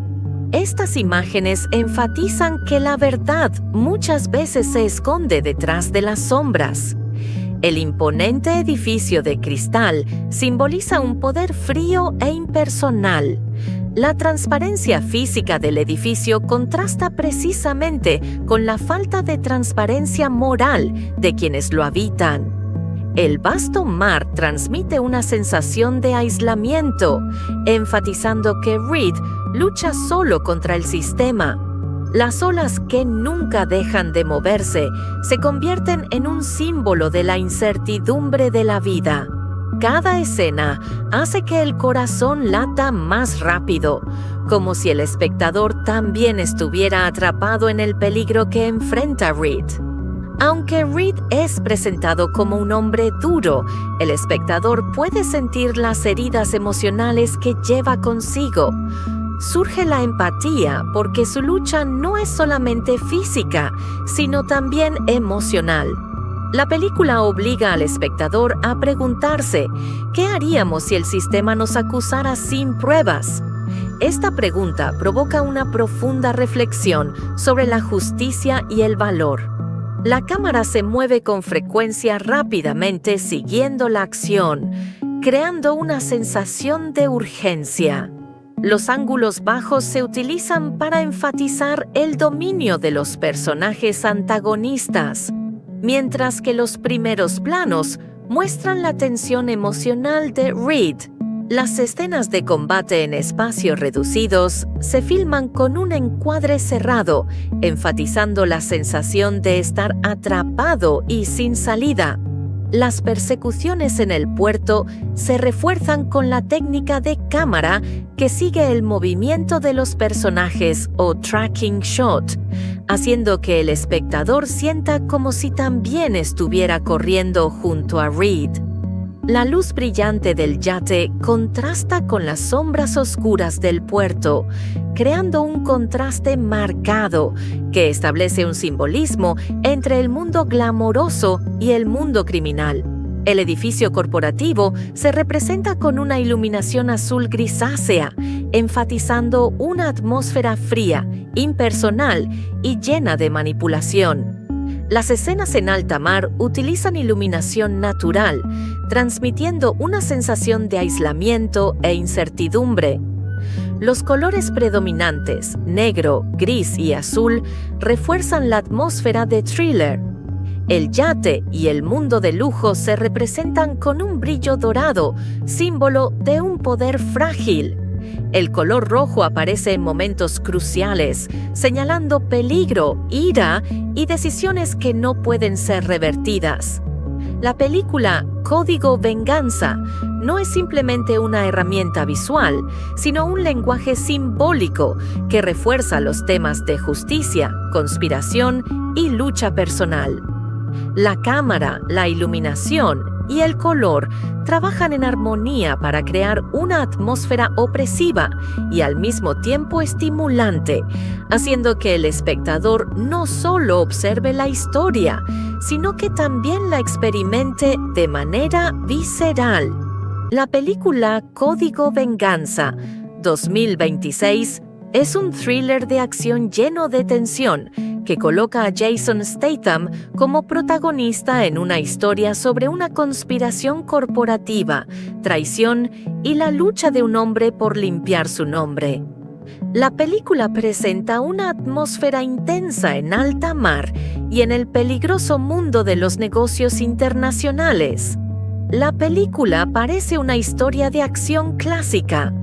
Speaker 5: Estas imágenes enfatizan que la verdad muchas veces se esconde detrás de las sombras. El imponente edificio de cristal simboliza un poder frío e impersonal. La transparencia física del edificio contrasta precisamente con la falta de transparencia moral de quienes lo habitan. El vasto mar transmite una sensación de aislamiento, enfatizando que Reed lucha solo contra el sistema. Las olas que nunca dejan de moverse se convierten en un símbolo de la incertidumbre de la vida. Cada escena hace que el corazón lata más rápido, como si el espectador también estuviera atrapado en el peligro que enfrenta Reed. Aunque Reed es presentado como un hombre duro, el espectador puede sentir las heridas emocionales que lleva consigo. Surge la empatía porque su lucha no es solamente física, sino también emocional. La película obliga al espectador a preguntarse, ¿qué haríamos si el sistema nos acusara sin pruebas? Esta pregunta provoca una profunda reflexión sobre la justicia y el valor. La cámara se mueve con frecuencia rápidamente siguiendo la acción, creando una sensación de urgencia. Los ángulos bajos se utilizan para enfatizar el dominio de los personajes antagonistas, mientras que los primeros planos muestran la tensión emocional de Reed. Las escenas de combate en espacios reducidos se filman con un encuadre cerrado, enfatizando la sensación de estar atrapado y sin salida. Las persecuciones en el puerto se refuerzan con la técnica de cámara que sigue el movimiento de los personajes o tracking shot, haciendo que el espectador sienta como si también estuviera corriendo junto a Reed. La luz brillante del yate contrasta con las sombras oscuras del puerto, creando un contraste marcado que establece un simbolismo entre el mundo glamoroso y el mundo criminal. El edificio corporativo se representa con una iluminación azul grisácea, enfatizando una atmósfera fría, impersonal y llena de manipulación. Las escenas en alta mar utilizan iluminación natural, transmitiendo una sensación de aislamiento e incertidumbre. Los colores predominantes, negro, gris y azul, refuerzan la atmósfera de thriller. El yate y el mundo de lujo se representan con un brillo dorado, símbolo de un poder frágil. El color rojo aparece en momentos cruciales, señalando peligro, ira y decisiones que no pueden ser revertidas. La película Código Venganza no es simplemente una herramienta visual, sino un lenguaje simbólico que refuerza los temas de justicia, conspiración y lucha personal. La cámara, la iluminación y el color trabajan en armonía para crear una atmósfera opresiva y al mismo tiempo estimulante, haciendo que el espectador no solo observe la historia, sino que también la experimente de manera visceral. La película Código Venganza 2026 es un thriller de acción lleno de tensión que coloca a Jason Statham como protagonista en una historia sobre una conspiración corporativa, traición y la lucha de un hombre por limpiar su nombre. La película presenta una atmósfera intensa en alta mar y en el peligroso mundo de los negocios internacionales. La película parece una historia de acción clásica.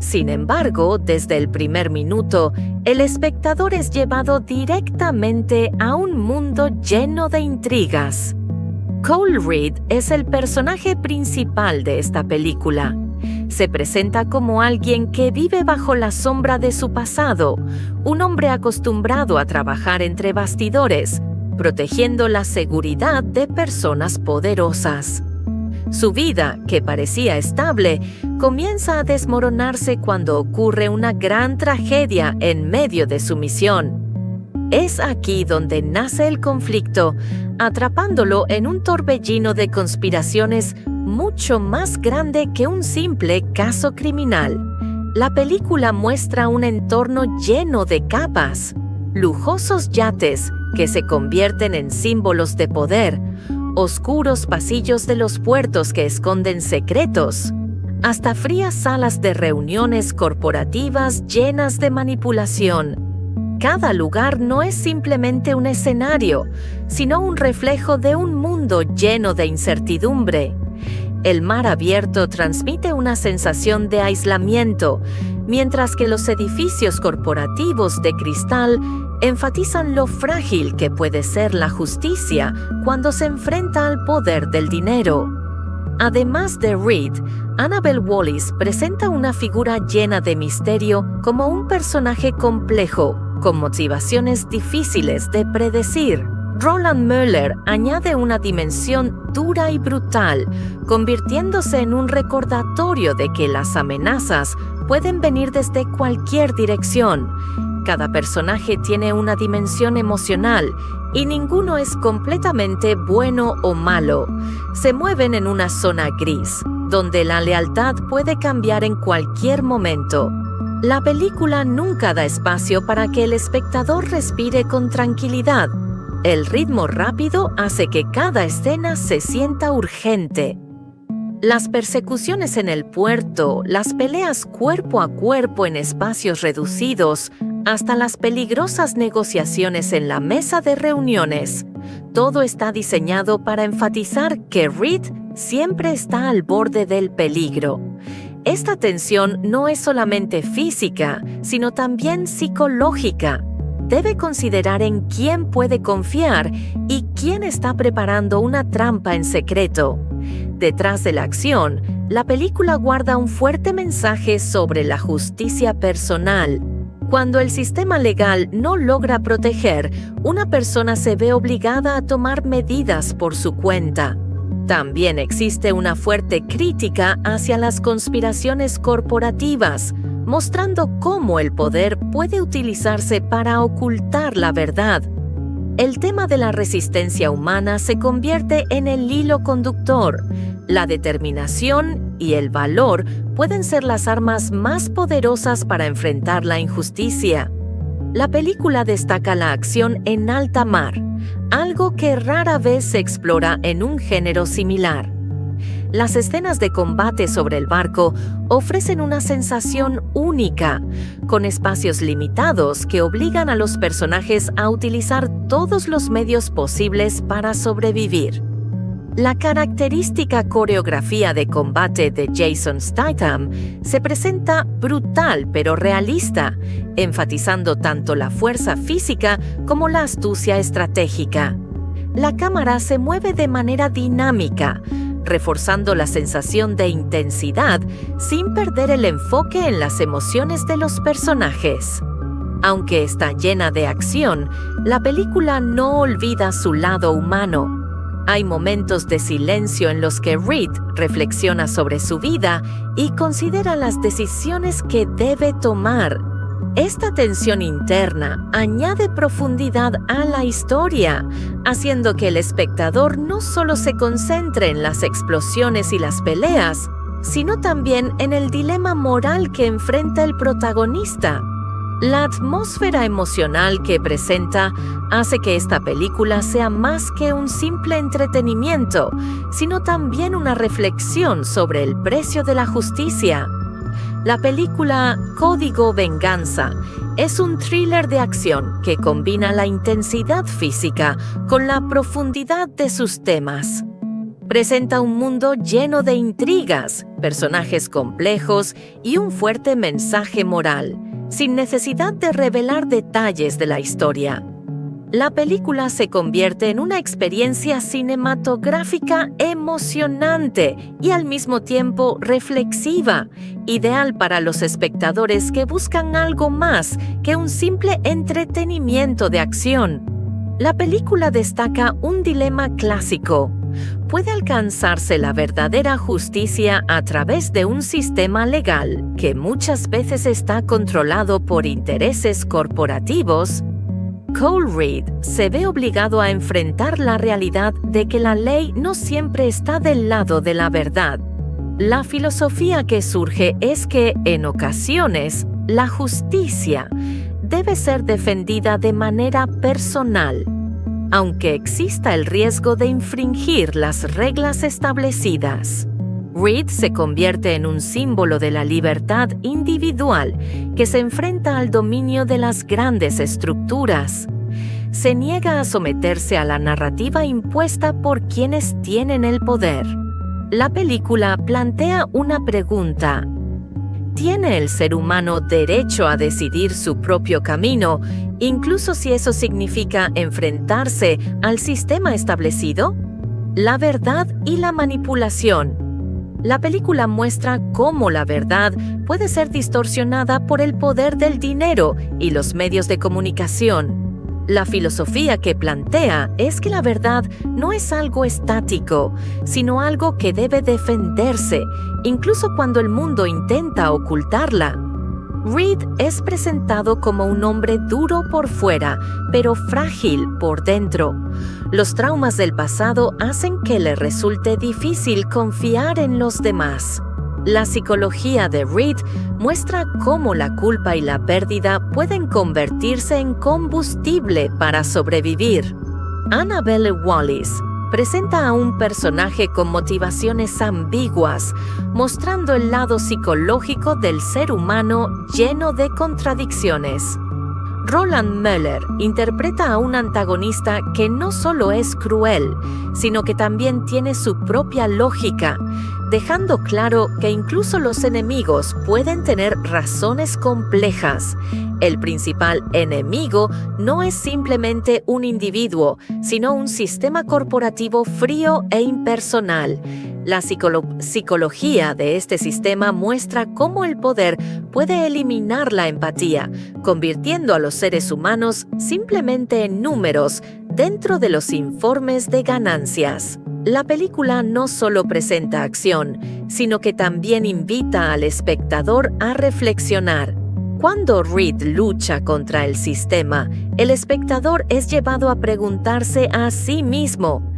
Speaker 5: Sin embargo, desde el primer minuto, el espectador es llevado directamente a un mundo lleno de intrigas. Cole Reed es el personaje principal de esta película. Se presenta como alguien que vive bajo la sombra de su pasado, un hombre acostumbrado a trabajar entre bastidores, protegiendo la seguridad de personas poderosas. Su vida, que parecía estable, comienza a desmoronarse cuando ocurre una gran tragedia en medio de su misión. Es aquí donde nace el conflicto, atrapándolo en un torbellino de conspiraciones mucho más grande que un simple caso criminal. La película muestra un entorno lleno de capas, lujosos yates que se convierten en símbolos de poder, oscuros pasillos de los puertos que esconden secretos, hasta frías salas de reuniones corporativas llenas de manipulación. Cada lugar no es simplemente un escenario, sino un reflejo de un mundo lleno de incertidumbre. El mar abierto transmite una sensación de aislamiento, mientras que los edificios corporativos de cristal enfatizan lo frágil que puede ser la justicia cuando se enfrenta al poder del dinero. Además de Reed, Annabelle Wallis presenta una figura llena de misterio como un personaje complejo, con motivaciones difíciles de predecir. Roland Muller añade una dimensión dura y brutal, convirtiéndose en un recordatorio de que las amenazas pueden venir desde cualquier dirección. Cada personaje tiene una dimensión emocional y ninguno es completamente bueno o malo. Se mueven en una zona gris, donde la lealtad puede cambiar en cualquier momento. La película nunca da espacio para que el espectador respire con tranquilidad. El ritmo rápido hace que cada escena se sienta urgente. Las persecuciones en el puerto, las peleas cuerpo a cuerpo en espacios reducidos, hasta las peligrosas negociaciones en la mesa de reuniones. Todo está diseñado para enfatizar que Reed siempre está al borde del peligro. Esta tensión no es solamente física, sino también psicológica. Debe considerar en quién puede confiar y quién está preparando una trampa en secreto. Detrás de la acción, la película guarda un fuerte mensaje sobre la justicia personal. Cuando el sistema legal no logra proteger, una persona se ve obligada a tomar medidas por su cuenta. También existe una fuerte crítica hacia las conspiraciones corporativas, mostrando cómo el poder puede utilizarse para ocultar la verdad. El tema de la resistencia humana se convierte en el hilo conductor. La determinación y el valor pueden ser las armas más poderosas para enfrentar la injusticia. La película destaca la acción en alta mar, algo que rara vez se explora en un género similar. Las escenas de combate sobre el barco ofrecen una sensación única, con espacios limitados que obligan a los personajes a utilizar todos los medios posibles para sobrevivir. La característica coreografía de combate de Jason Statham se presenta brutal pero realista, enfatizando tanto la fuerza física como la astucia estratégica. La cámara se mueve de manera dinámica, reforzando la sensación de intensidad sin perder el enfoque en las emociones de los personajes. Aunque está llena de acción, la película no olvida su lado humano. Hay momentos de silencio en los que Reed reflexiona sobre su vida y considera las decisiones que debe tomar. Esta tensión interna añade profundidad a la historia, haciendo que el espectador no solo se concentre en las explosiones y las peleas, sino también en el dilema moral que enfrenta el protagonista. La atmósfera emocional que presenta hace que esta película sea más que un simple entretenimiento, sino también una reflexión sobre el precio de la justicia. La película Código Venganza es un thriller de acción que combina la intensidad física con la profundidad de sus temas. Presenta un mundo lleno de intrigas, personajes complejos y un fuerte mensaje moral, sin necesidad de revelar detalles de la historia. La película se convierte en una experiencia cinematográfica emocionante y al mismo tiempo reflexiva, ideal para los espectadores que buscan algo más que un simple entretenimiento de acción. La película destaca un dilema clásico. ¿Puede alcanzarse la verdadera justicia a través de un sistema legal que muchas veces está controlado por intereses corporativos? Cole Reed se ve obligado a enfrentar la realidad de que la ley no siempre está del lado de la verdad. La filosofía que surge es que, en ocasiones, la justicia debe ser defendida de manera personal, aunque exista el riesgo de infringir las reglas establecidas. Reed se convierte en un símbolo de la libertad individual que se enfrenta al dominio de las grandes estructuras. Se niega a someterse a la narrativa impuesta por quienes tienen el poder. La película plantea una pregunta: ¿tiene el ser humano derecho a decidir su propio camino, incluso si eso significa enfrentarse al sistema establecido? La verdad y la manipulación. La película muestra cómo la verdad puede ser distorsionada por el poder del dinero y los medios de comunicación. La filosofía que plantea es que la verdad no es algo estático, sino algo que debe defenderse, incluso cuando el mundo intenta ocultarla. Reed es presentado como un hombre duro por fuera, pero frágil por dentro. Los traumas del pasado hacen que le resulte difícil confiar en los demás. La psicología de Reed muestra cómo la culpa y la pérdida pueden convertirse en combustible para sobrevivir. Annabelle Wallis presenta a un personaje con motivaciones ambiguas, mostrando el lado psicológico del ser humano lleno de contradicciones. Roland Möller interpreta a un antagonista que no solo es cruel, sino que también tiene su propia lógica, dejando claro que incluso los enemigos pueden tener razones complejas. El principal enemigo no es simplemente un individuo, sino un sistema corporativo frío e impersonal. La psicología de este sistema muestra cómo el poder puede eliminar la empatía, convirtiendo a los seres humanos simplemente en números dentro de los informes de ganancias. La película no solo presenta acción, sino que también invita al espectador a reflexionar. Cuando Reed lucha contra el sistema, el espectador es llevado a preguntarse a sí mismo: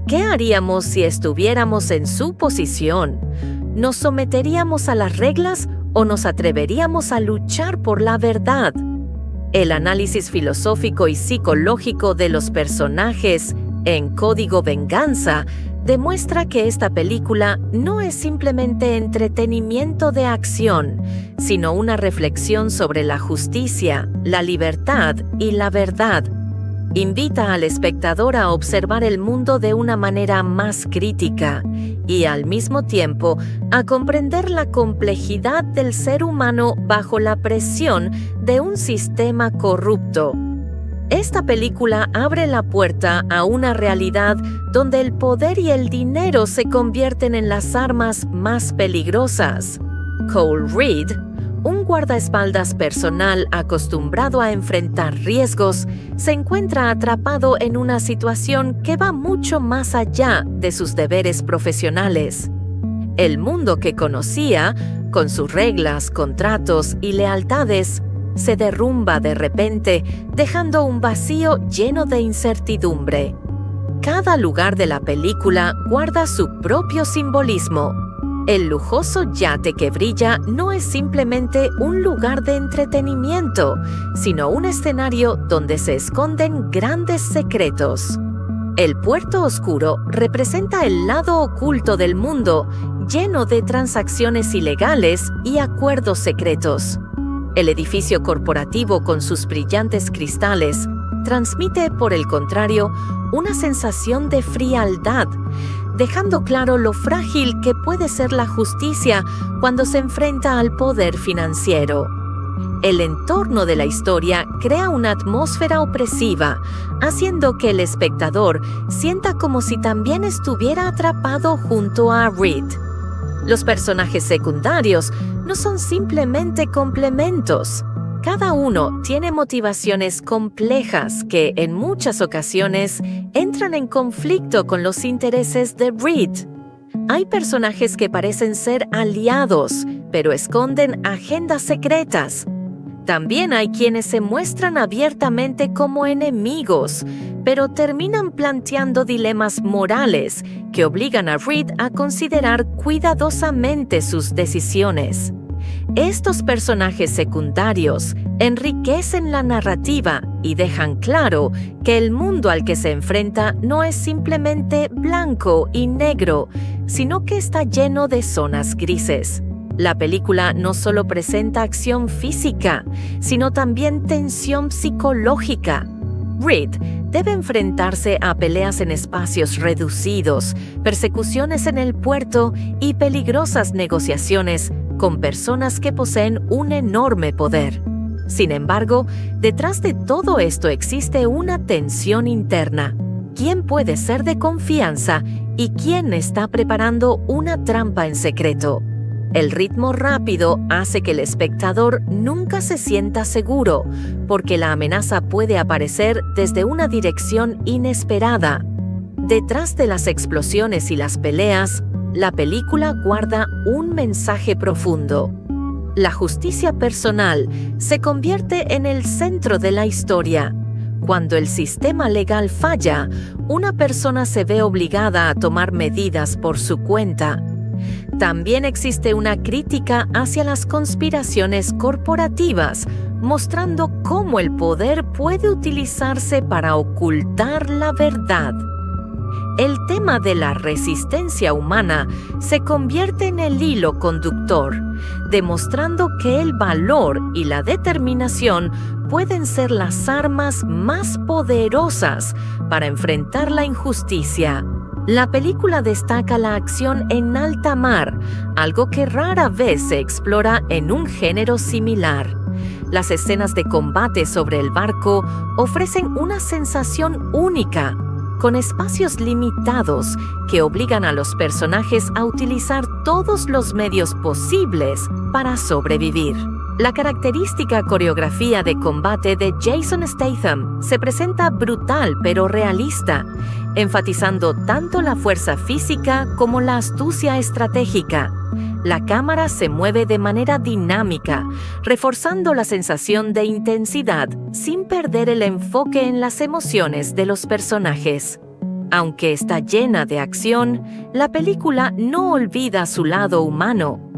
Speaker 5: ¿qué haríamos si estuviéramos en su posición? ¿Nos someteríamos a las reglas o nos atreveríamos a luchar por la verdad? El análisis filosófico y psicológico de los personajes en Código Venganza demuestra que esta película no es simplemente entretenimiento de acción, sino una reflexión sobre la justicia, la libertad y la verdad. Invita al espectador a observar el mundo de una manera más crítica y, al mismo tiempo, a comprender la complejidad del ser humano bajo la presión de un sistema corrupto. Esta película abre la puerta a una realidad donde el poder y el dinero se convierten en las armas más peligrosas. Cole Reed, un guardaespaldas personal acostumbrado a enfrentar riesgos, se encuentra atrapado en una situación que va mucho más allá de sus deberes profesionales. El mundo que conocía, con sus reglas, contratos y lealtades, se derrumba de repente, dejando un vacío lleno de incertidumbre. Cada lugar de la película guarda su propio simbolismo. El lujoso yate que brilla no es simplemente un lugar de entretenimiento, sino un escenario donde se esconden grandes secretos. El puerto oscuro representa el lado oculto del mundo, lleno de transacciones ilegales y acuerdos secretos. El edificio corporativo con sus brillantes cristales transmite, por el contrario, una sensación de frialdad, dejando claro lo frágil que puede ser la justicia cuando se enfrenta al poder financiero. El entorno de la historia crea una atmósfera opresiva, haciendo que el espectador sienta como si también estuviera atrapado junto a Reed. Los personajes secundarios no son simplemente complementos. Cada uno tiene motivaciones complejas que, en muchas ocasiones, entran en conflicto con los intereses de Reed. Hay personajes que parecen ser aliados, pero esconden agendas secretas. También hay quienes se muestran abiertamente como enemigos, pero terminan planteando dilemas morales que obligan a Reed a considerar cuidadosamente sus decisiones. Estos personajes secundarios enriquecen la narrativa y dejan claro que el mundo al que se enfrenta no es simplemente blanco y negro, sino que está lleno de zonas grises. La película no solo presenta acción física, sino también tensión psicológica. Reed debe enfrentarse a peleas en espacios reducidos, persecuciones en el puerto y peligrosas negociaciones con personas que poseen un enorme poder. Sin embargo, detrás de todo esto existe una tensión interna. ¿Quién puede ser de confianza y quién está preparando una trampa en secreto? El ritmo rápido hace que el espectador nunca se sienta seguro, porque la amenaza puede aparecer desde una dirección inesperada. Detrás de las explosiones y las peleas, la película guarda un mensaje profundo. La justicia personal se convierte en el centro de la historia. Cuando el sistema legal falla, una persona se ve obligada a tomar medidas por su cuenta. También existe una crítica hacia las conspiraciones corporativas, mostrando cómo el poder puede utilizarse para ocultar la verdad. El tema de la resistencia humana se convierte en el hilo conductor, demostrando que el valor y la determinación pueden ser las armas más poderosas para enfrentar la injusticia. La película destaca la acción en alta mar, algo que rara vez se explora en un género similar. Las escenas de combate sobre el barco ofrecen una sensación única, con espacios limitados que obligan a los personajes a utilizar todos los medios posibles para sobrevivir. La característica coreografía de combate de Jason Statham se presenta brutal pero realista, enfatizando tanto la fuerza física como la astucia estratégica. La cámara se mueve de manera dinámica, reforzando la sensación de intensidad sin perder el enfoque en las emociones de los personajes. Aunque está llena de acción, la película no olvida su lado humano.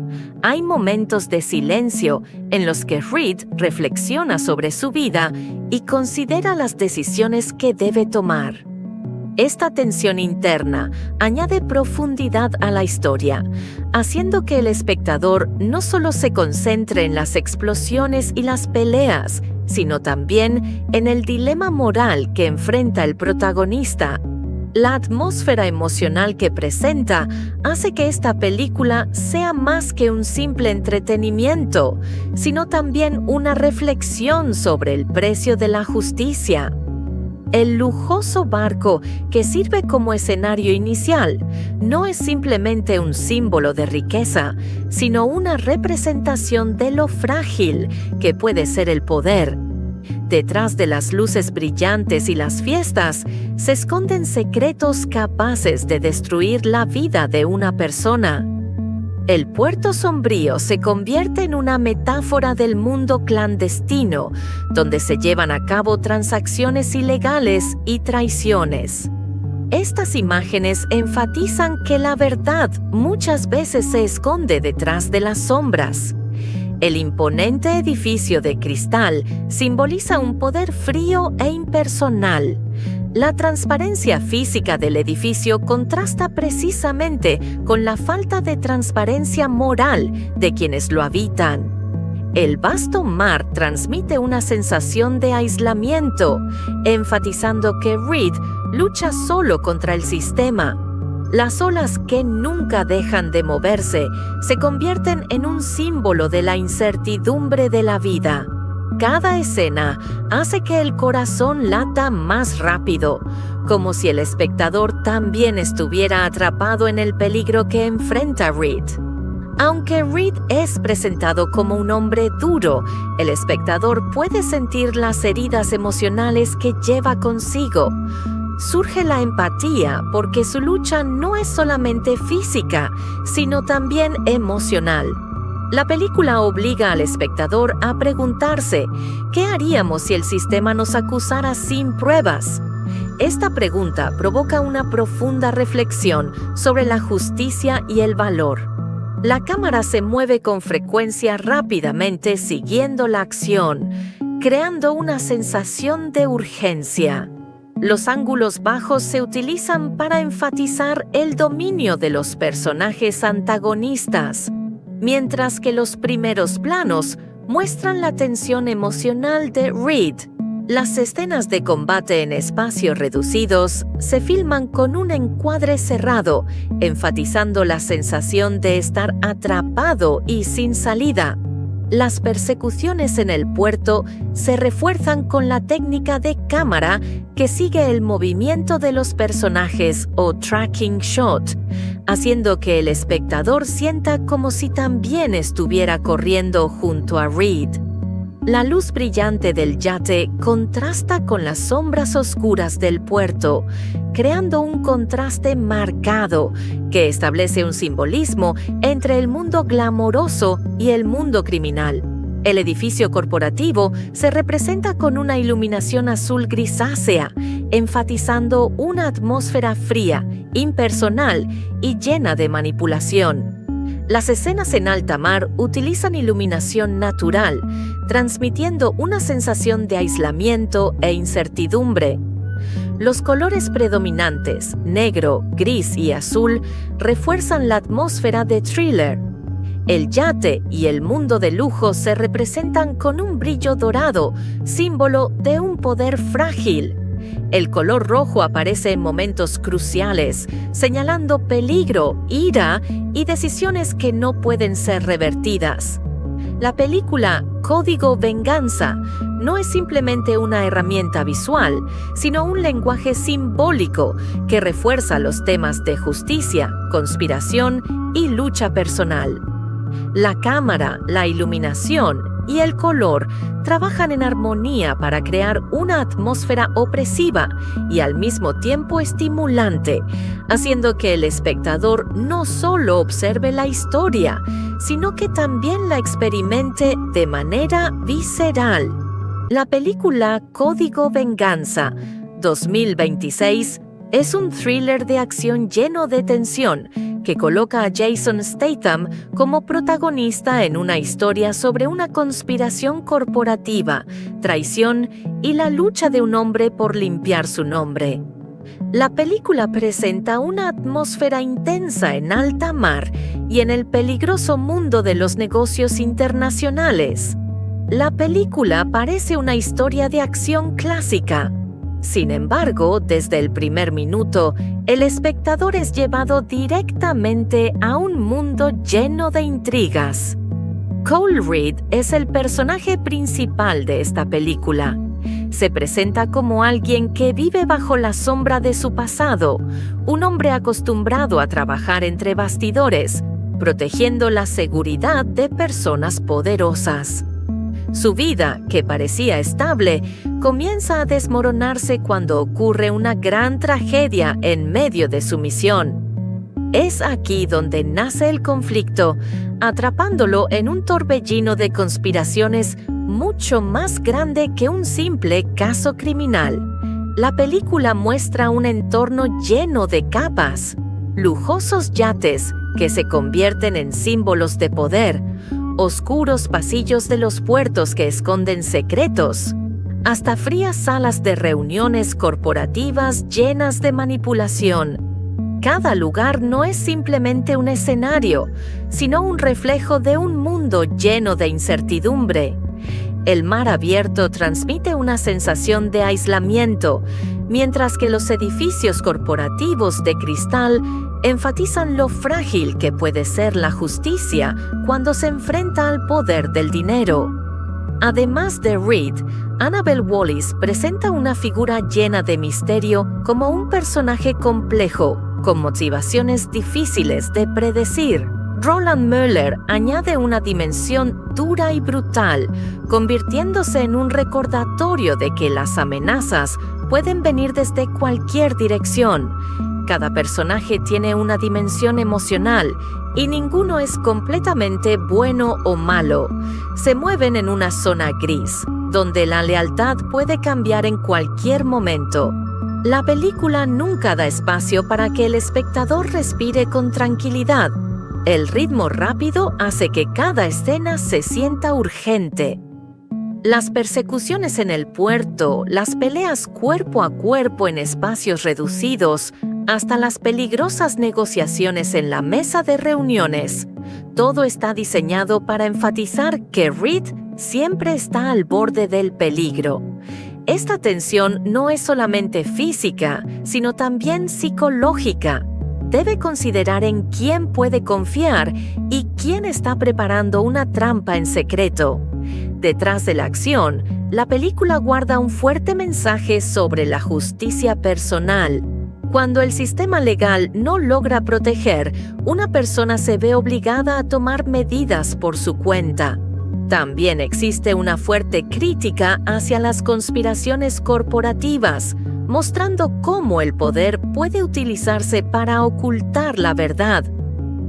Speaker 5: Hay momentos de silencio en los que Reed reflexiona sobre su vida y considera las decisiones que debe tomar. Esta tensión interna añade profundidad a la historia, haciendo que el espectador no solo se concentre en las explosiones y las peleas, sino también en el dilema moral que enfrenta el protagonista. La atmósfera emocional que presenta hace que esta película sea más que un simple entretenimiento, sino también una reflexión sobre el precio de la justicia. El lujoso barco que sirve como escenario inicial no es simplemente un símbolo de riqueza, sino una representación de lo frágil que puede ser el poder. Detrás de las luces brillantes y las fiestas se esconden secretos capaces de destruir la vida de una persona. El puerto sombrío se convierte en una metáfora del mundo clandestino, donde se llevan a cabo transacciones ilegales y traiciones. Estas imágenes enfatizan que la verdad muchas veces se esconde detrás de las sombras. El imponente edificio de cristal simboliza un poder frío e impersonal. La transparencia física del edificio contrasta precisamente con la falta de transparencia moral de quienes lo habitan. El vasto mar transmite una sensación de aislamiento, enfatizando que Reed lucha solo contra el sistema. Las olas que nunca dejan de moverse se convierten en un símbolo de la incertidumbre de la vida. Cada escena hace que el corazón lata más rápido, como si el espectador también estuviera atrapado en el peligro que enfrenta Reed. Aunque Reed es presentado como un hombre duro, el espectador puede sentir las heridas emocionales que lleva consigo. Surge la empatía porque su lucha no es solamente física, sino también emocional. La película obliga al espectador a preguntarse, ¿qué haríamos si el sistema nos acusara sin pruebas? Esta pregunta provoca una profunda reflexión sobre la justicia y el valor. La cámara se mueve con frecuencia rápidamente siguiendo la acción, creando una sensación de urgencia. Los ángulos bajos se utilizan para enfatizar el dominio de los personajes antagonistas, mientras que los primeros planos muestran la tensión emocional de Reed. Las escenas de combate en espacios reducidos se filman con un encuadre cerrado, enfatizando la sensación de estar atrapado y sin salida. Las persecuciones en el puerto se refuerzan con la técnica de cámara que sigue el movimiento de los personajes o tracking shot, haciendo que el espectador sienta como si también estuviera corriendo junto a Reed. La luz brillante del yate contrasta con las sombras oscuras del puerto, creando un contraste marcado que establece un simbolismo entre el mundo glamoroso y el mundo criminal. El edificio corporativo se representa con una iluminación azul grisácea, enfatizando una atmósfera fría, impersonal y llena de manipulación. Las escenas en alta mar utilizan iluminación natural, transmitiendo una sensación de aislamiento e incertidumbre. Los colores predominantes, negro, gris y azul, refuerzan la atmósfera de thriller. El yate y el mundo de lujo se representan con un brillo dorado, símbolo de un poder frágil. El color rojo aparece en momentos cruciales, señalando peligro, ira y decisiones que no pueden ser revertidas. La película Código Venganza no es simplemente una herramienta visual, sino un lenguaje simbólico que refuerza los temas de justicia, conspiración y lucha personal. La cámara, la iluminación y el color trabajan en armonía para crear una atmósfera opresiva y al mismo tiempo estimulante, haciendo que el espectador no solo observe la historia, sino que también la experimente de manera visceral. La película Código Venganza 2026 es un thriller de acción lleno de tensión que coloca a Jason Statham como protagonista en una historia sobre una conspiración corporativa, traición y la lucha de un hombre por limpiar su nombre. La película presenta una atmósfera intensa en alta mar y en el peligroso mundo de los negocios internacionales. La película parece una historia de acción clásica. Sin embargo, desde el primer minuto, el espectador es llevado directamente a un mundo lleno de intrigas. Cole Reed es el personaje principal de esta película. Se presenta como alguien que vive bajo la sombra de su pasado, un hombre acostumbrado a trabajar entre bastidores, protegiendo la seguridad de personas poderosas. Su vida, que parecía estable, comienza a desmoronarse cuando ocurre una gran tragedia en medio de su misión. Es aquí donde nace el conflicto, atrapándolo en un torbellino de conspiraciones mucho más grande que un simple caso criminal. La película muestra un entorno lleno de capas, lujosos yates que se convierten en símbolos de poder, oscuros pasillos de los puertos que esconden secretos, hasta frías salas de reuniones corporativas llenas de manipulación. Cada lugar no es simplemente un escenario, sino un reflejo de un mundo lleno de incertidumbre. El mar abierto transmite una sensación de aislamiento, mientras que los edificios corporativos de cristal enfatizan lo frágil que puede ser la justicia cuando se enfrenta al poder del dinero. Además de Reed, Annabelle Wallis presenta una figura llena de misterio como un personaje complejo, con motivaciones difíciles de predecir. Roland Muller añade una dimensión dura y brutal, convirtiéndose en un recordatorio de que las amenazas pueden venir desde cualquier dirección. Cada personaje tiene una dimensión emocional y ninguno es completamente bueno o malo. Se mueven en una zona gris, donde la lealtad puede cambiar en cualquier momento. La película nunca da espacio para que el espectador respire con tranquilidad. El ritmo rápido hace que cada escena se sienta urgente. Las persecuciones en el puerto, las peleas cuerpo a cuerpo en espacios reducidos, hasta las peligrosas negociaciones en la mesa de reuniones. Todo está diseñado para enfatizar que Reed siempre está al borde del peligro. Esta tensión no es solamente física, sino también psicológica. Debe considerar en quién puede confiar y quién está preparando una trampa en secreto. Detrás de la acción, la película guarda un fuerte mensaje sobre la justicia personal. Cuando el sistema legal no logra proteger, una persona se ve obligada a tomar medidas por su cuenta. También existe una fuerte crítica hacia las conspiraciones corporativas, mostrando cómo el poder puede utilizarse para ocultar la verdad.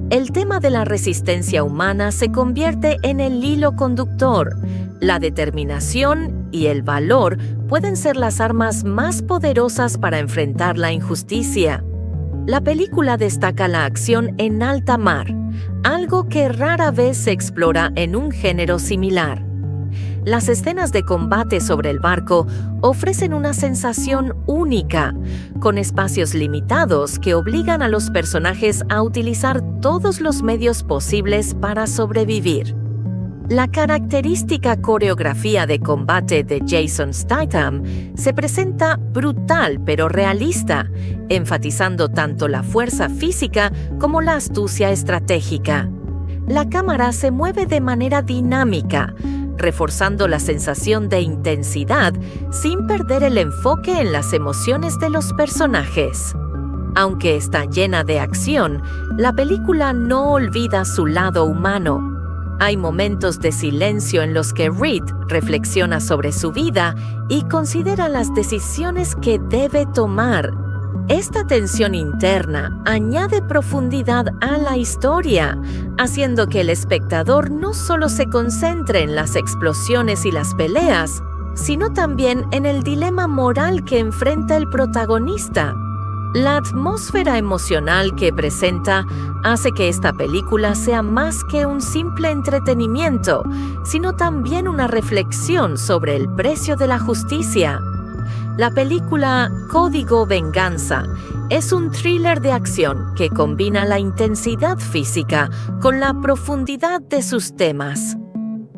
Speaker 5: El tema de la resistencia humana se convierte en el hilo conductor. La determinación y el valor pueden ser las armas más poderosas para enfrentar la injusticia. La película destaca la acción en alta mar, algo que rara vez se explora en un género similar. Las escenas de combate sobre el barco ofrecen una sensación única, con espacios limitados que obligan a los personajes a utilizar todos los medios posibles para sobrevivir. La característica coreografía de combate de Jason Statham se presenta brutal pero realista, enfatizando tanto la fuerza física como la astucia estratégica. La cámara se mueve de manera dinámica, reforzando la sensación de intensidad sin perder el enfoque en las emociones de los personajes. Aunque está llena de acción, la película no olvida su lado humano. Hay momentos de silencio en los que Reed reflexiona sobre su vida y considera las decisiones que debe tomar. Esta tensión interna añade profundidad a la historia, haciendo que el espectador no solo se concentre en las explosiones y las peleas, sino también en el dilema moral que enfrenta el protagonista. La atmósfera emocional que presenta hace que esta película sea más que un simple entretenimiento, sino también una reflexión sobre el precio de la justicia. La película Código Venganza es un thriller de acción que combina la intensidad física con la profundidad de sus temas.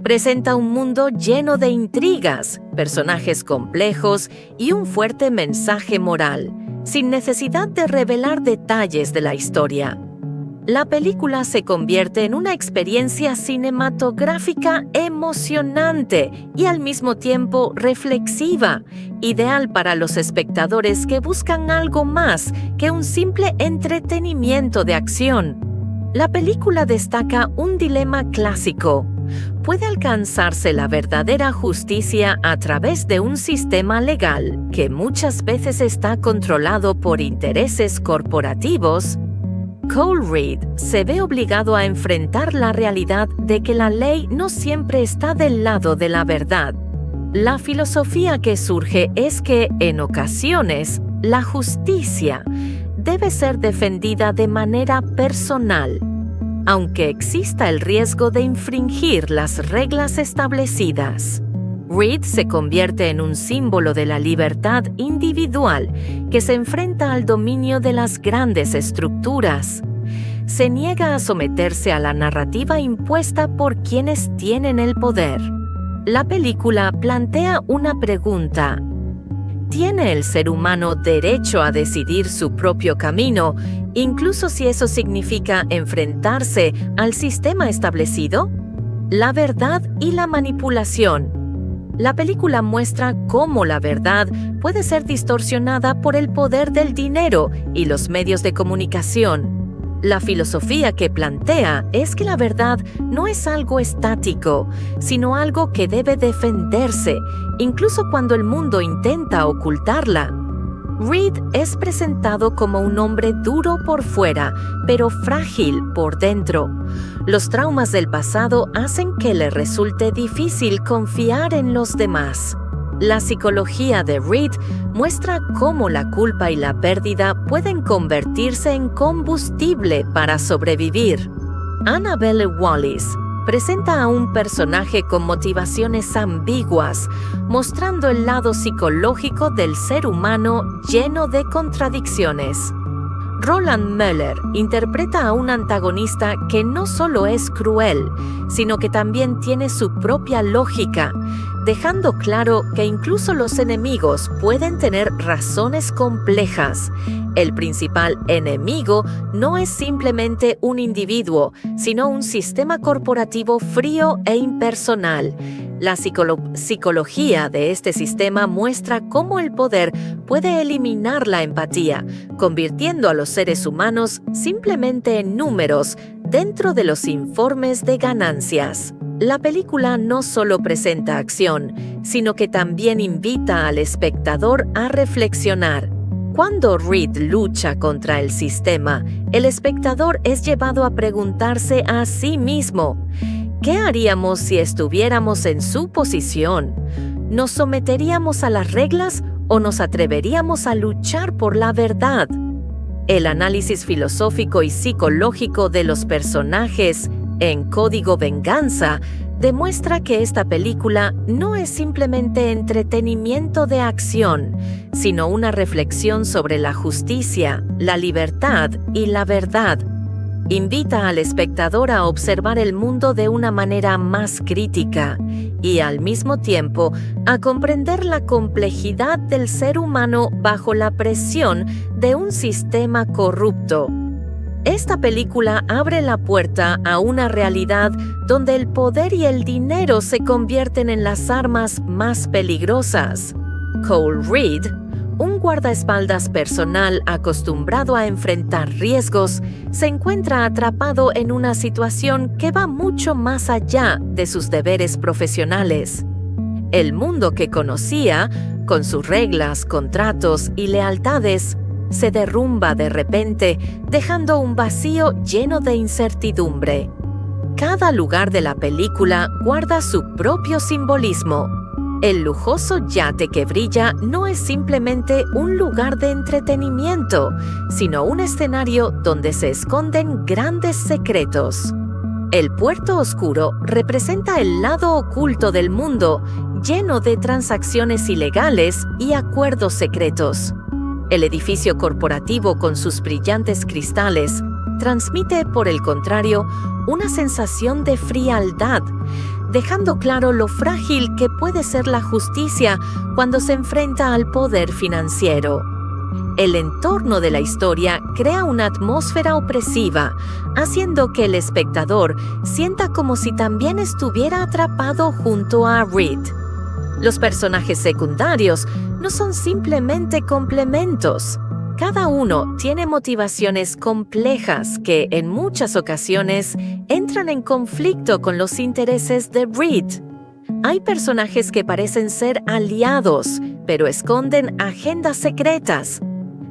Speaker 5: Presenta un mundo lleno de intrigas, personajes complejos y un fuerte mensaje moral, sin necesidad de revelar detalles de la historia. La película se convierte en una experiencia cinematográfica emocionante y al mismo tiempo reflexiva, ideal para los espectadores que buscan algo más que un simple entretenimiento de acción. La película destaca un dilema clásico. ¿Puede alcanzarse la verdadera justicia a través de un sistema legal que muchas veces está controlado por intereses corporativos? Cole Reed se ve obligado a enfrentar la realidad de que la ley no siempre está del lado de la verdad. La filosofía que surge es que, en ocasiones, la justicia debe ser defendida de manera personal, aunque exista el riesgo de infringir las reglas establecidas. Reed se convierte en un símbolo de la libertad individual que se enfrenta al dominio de las grandes estructuras. Se niega a someterse a la narrativa impuesta por quienes tienen el poder. La película plantea una pregunta: ¿tiene el ser humano derecho a decidir su propio camino, incluso si eso significa enfrentarse al sistema establecido? La verdad y la manipulación. La película muestra cómo la verdad puede ser distorsionada por el poder del dinero y los medios de comunicación. La filosofía que plantea es que la verdad no es algo estático, sino algo que debe defenderse, incluso cuando el mundo intenta ocultarla. Reed es presentado como un hombre duro por fuera, pero frágil por dentro. Los traumas del pasado hacen que le resulte difícil confiar en los demás. La psicología de Reed muestra cómo la culpa y la pérdida pueden convertirse en combustible para sobrevivir. Annabelle Wallis presenta a un personaje con motivaciones ambiguas, mostrando el lado psicológico del ser humano lleno de contradicciones. Roland Möller interpreta a un antagonista que no solo es cruel, sino que también tiene su propia lógica, dejando claro que incluso los enemigos pueden tener razones complejas. El principal enemigo no es simplemente un individuo, sino un sistema corporativo frío e impersonal. La psicología de este sistema muestra cómo el poder puede eliminar la empatía, convirtiendo a los seres humanos simplemente en números dentro de los informes de ganancias. La película no solo presenta acción, sino que también invita al espectador a reflexionar. Cuando Reed lucha contra el sistema, el espectador es llevado a preguntarse a sí mismo: ¿qué haríamos si estuviéramos en su posición? ¿Nos someteríamos a las reglas o nos atreveríamos a luchar por la verdad? El análisis filosófico y psicológico de los personajes en Código Venganza demuestra que esta película no es simplemente entretenimiento de acción, sino una reflexión sobre la justicia, la libertad y la verdad. Invita al espectador a observar el mundo de una manera más crítica y, al mismo tiempo, a comprender la complejidad del ser humano bajo la presión de un sistema corrupto. Esta película abre la puerta a una realidad donde el poder y el dinero se convierten en las armas más peligrosas. Cole Reed, un guardaespaldas personal acostumbrado a enfrentar riesgos, se encuentra atrapado en una situación que va mucho más allá de sus deberes profesionales. El mundo que conocía, con sus reglas, contratos y lealtades, se derrumba de repente, dejando un vacío lleno de incertidumbre. Cada lugar de la película guarda su propio simbolismo. El lujoso yate que brilla no es simplemente un lugar de entretenimiento, sino un escenario donde se esconden grandes secretos. El puerto oscuro representa el lado oculto del mundo, lleno de transacciones ilegales y acuerdos secretos. El edificio corporativo con sus brillantes cristales transmite, por el contrario, una sensación de frialdad, dejando claro lo frágil que puede ser la justicia cuando se enfrenta al poder financiero. El entorno de la historia crea una atmósfera opresiva, haciendo que el espectador sienta como si también estuviera atrapado junto a Reed. Los personajes secundarios no son simplemente complementos. Cada uno tiene motivaciones complejas que, en muchas ocasiones, entran en conflicto con los intereses de Reed. Hay personajes que parecen ser aliados, pero esconden agendas secretas.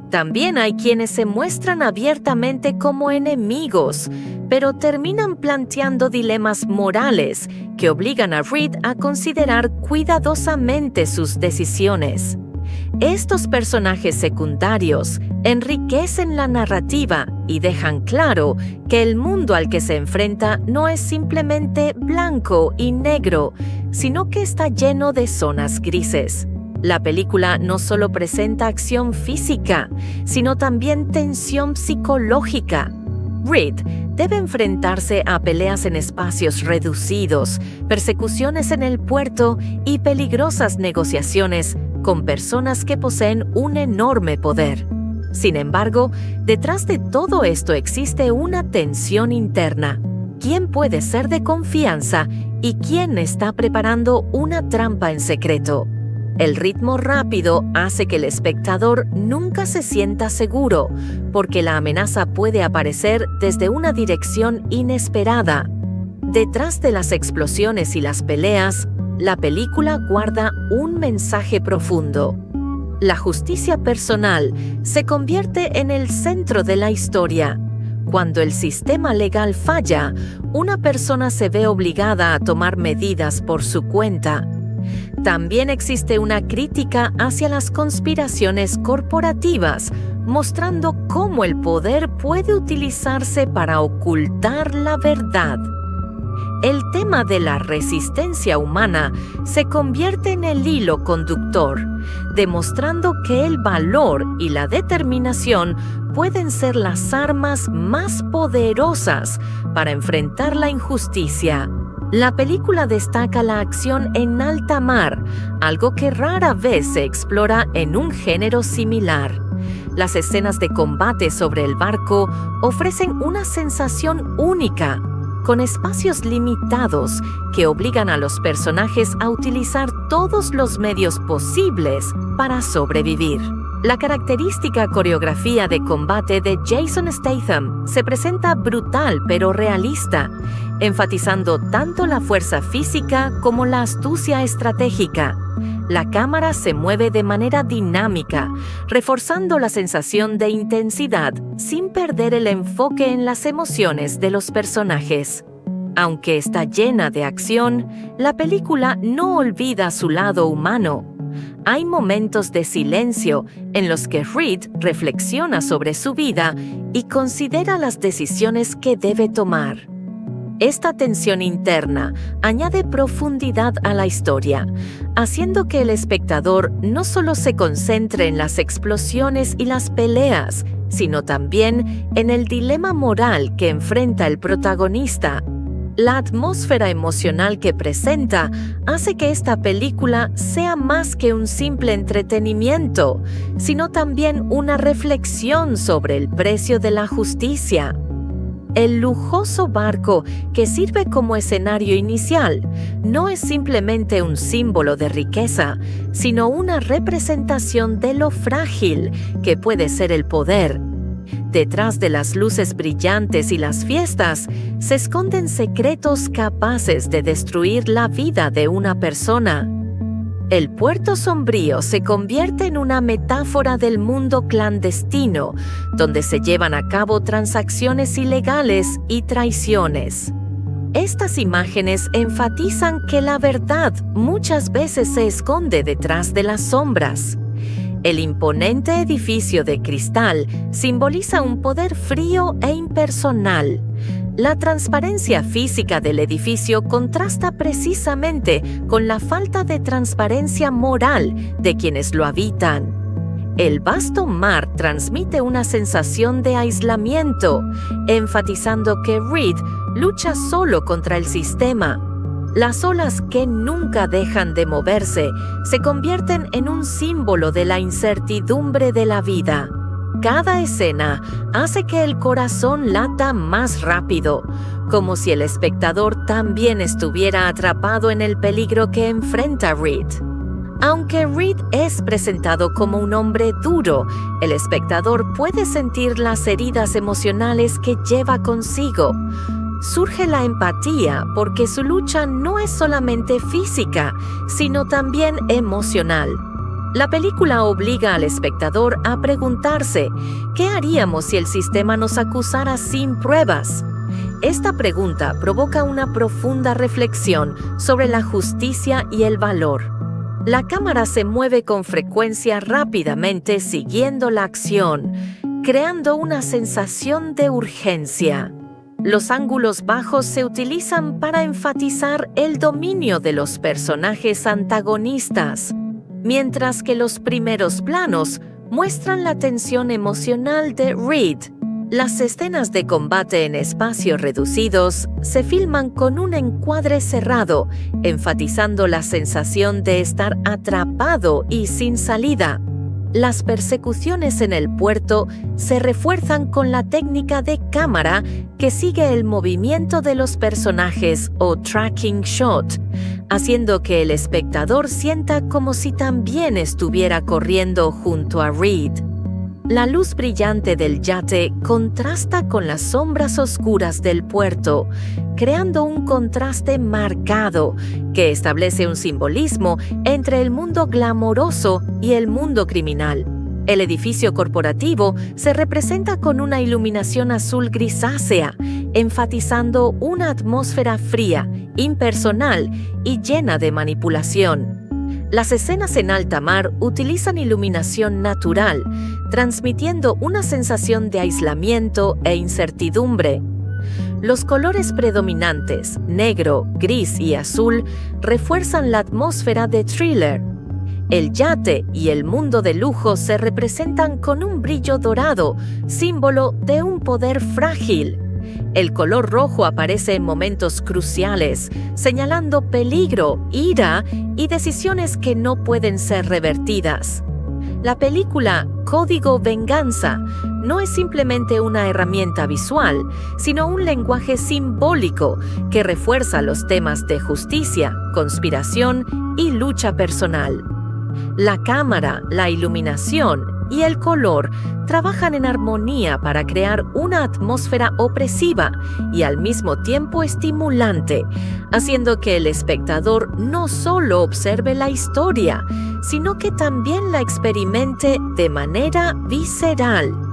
Speaker 5: También hay quienes se muestran abiertamente como enemigos, pero terminan planteando dilemas morales que obligan a Reed a considerar cuidadosamente sus decisiones. Estos personajes secundarios enriquecen la narrativa y dejan claro que el mundo al que se enfrenta no es simplemente blanco y negro, sino que está lleno de zonas grises. La película no solo presenta acción física, sino también tensión psicológica. Reed debe enfrentarse a peleas en espacios reducidos, persecuciones en el puerto y peligrosas negociaciones con personas que poseen un enorme poder. Sin embargo, detrás de todo esto existe una tensión interna. ¿Quién puede ser de confianza y quién está preparando una trampa en secreto? El ritmo rápido hace que el espectador nunca se sienta seguro, porque la amenaza puede aparecer desde una dirección inesperada. Detrás de las explosiones y las peleas, la película guarda un mensaje profundo. La justicia personal se convierte en el centro de la historia. Cuando el sistema legal falla, una persona se ve obligada a tomar medidas por su cuenta. También existe una crítica hacia las conspiraciones corporativas, mostrando cómo el poder puede utilizarse para ocultar la verdad. El tema de la resistencia humana se convierte en el hilo conductor, demostrando que el valor y la determinación pueden ser las armas más poderosas para enfrentar la injusticia. La película destaca la acción en alta mar, algo que rara vez se explora en un género similar. Las escenas de combate sobre el barco ofrecen una sensación única, con espacios limitados que obligan a los personajes a utilizar todos los medios posibles para sobrevivir. La característica coreografía de combate de Jason Statham se presenta brutal pero realista, enfatizando tanto la fuerza física como la astucia estratégica. La cámara se mueve de manera dinámica, reforzando la sensación de intensidad sin perder el enfoque en las emociones de los personajes. Aunque está llena de acción, la película no olvida su lado humano. Hay momentos de silencio en los que Reed reflexiona sobre su vida y considera las decisiones que debe tomar. Esta tensión interna añade profundidad a la historia, haciendo que el espectador no solo se concentre en las explosiones y las peleas, sino también en el dilema moral que enfrenta el protagonista. La atmósfera emocional que presenta hace que esta película sea más que un simple entretenimiento, sino también una reflexión sobre el precio de la justicia. El lujoso barco que sirve como escenario inicial no es simplemente un símbolo de riqueza, sino una representación de lo frágil que puede ser el poder. Detrás de las luces brillantes y las fiestas se esconden secretos capaces de destruir la vida de una persona. El puerto sombrío se convierte en una metáfora del mundo clandestino, donde se llevan a cabo transacciones ilegales y traiciones. Estas imágenes enfatizan que la verdad muchas veces se esconde detrás de las sombras. El imponente edificio de cristal simboliza un poder frío e impersonal. La transparencia física del edificio contrasta precisamente con la falta de transparencia moral de quienes lo habitan. El vasto mar transmite una sensación de aislamiento, enfatizando que Reed lucha solo contra el sistema. Las olas que nunca dejan de moverse se convierten en un símbolo de la incertidumbre de la vida. Cada escena hace que el corazón lata más rápido, como si el espectador también estuviera atrapado en el peligro que enfrenta Reed. Aunque Reed es presentado como un hombre duro, el espectador puede sentir las heridas emocionales que lleva consigo. Surge la empatía porque su lucha no es solamente física, sino también emocional. La película obliga al espectador a preguntarse, ¿qué haríamos si el sistema nos acusara sin pruebas? Esta pregunta provoca una profunda reflexión sobre la justicia y el valor. La cámara se mueve con frecuencia rápidamente siguiendo la acción, creando una sensación de urgencia. Los ángulos bajos se utilizan para enfatizar el dominio de los personajes antagonistas, mientras que los primeros planos muestran la tensión emocional de Reed. Las escenas de combate en espacios reducidos se filman con un encuadre cerrado, enfatizando la sensación de estar atrapado y sin salida. Las persecuciones en el puerto se refuerzan con la técnica de cámara que sigue el movimiento de los personajes o tracking shot, haciendo que el espectador sienta como si también estuviera corriendo junto a Reed. La luz brillante del yate contrasta con las sombras oscuras del puerto, creando un contraste marcado que establece un simbolismo entre el mundo glamoroso y el mundo criminal. El edificio corporativo se representa con una iluminación azul grisácea, enfatizando una atmósfera fría, impersonal y llena de manipulación. Las escenas en alta mar utilizan iluminación natural, transmitiendo una sensación de aislamiento e incertidumbre. Los colores predominantes, negro, gris y azul, refuerzan la atmósfera de thriller. El yate y el mundo de lujo se representan con un brillo dorado, símbolo de un poder frágil. El color rojo aparece en momentos cruciales, señalando peligro, ira y decisiones que no pueden ser revertidas. La película Código Venganza no es simplemente una herramienta visual, sino un lenguaje simbólico que refuerza los temas de justicia, conspiración y lucha personal. La cámara, la iluminación y el color trabajan en armonía para crear una atmósfera opresiva y al mismo tiempo estimulante, haciendo que el espectador no solo observe la historia, sino que también la experimente de manera visceral.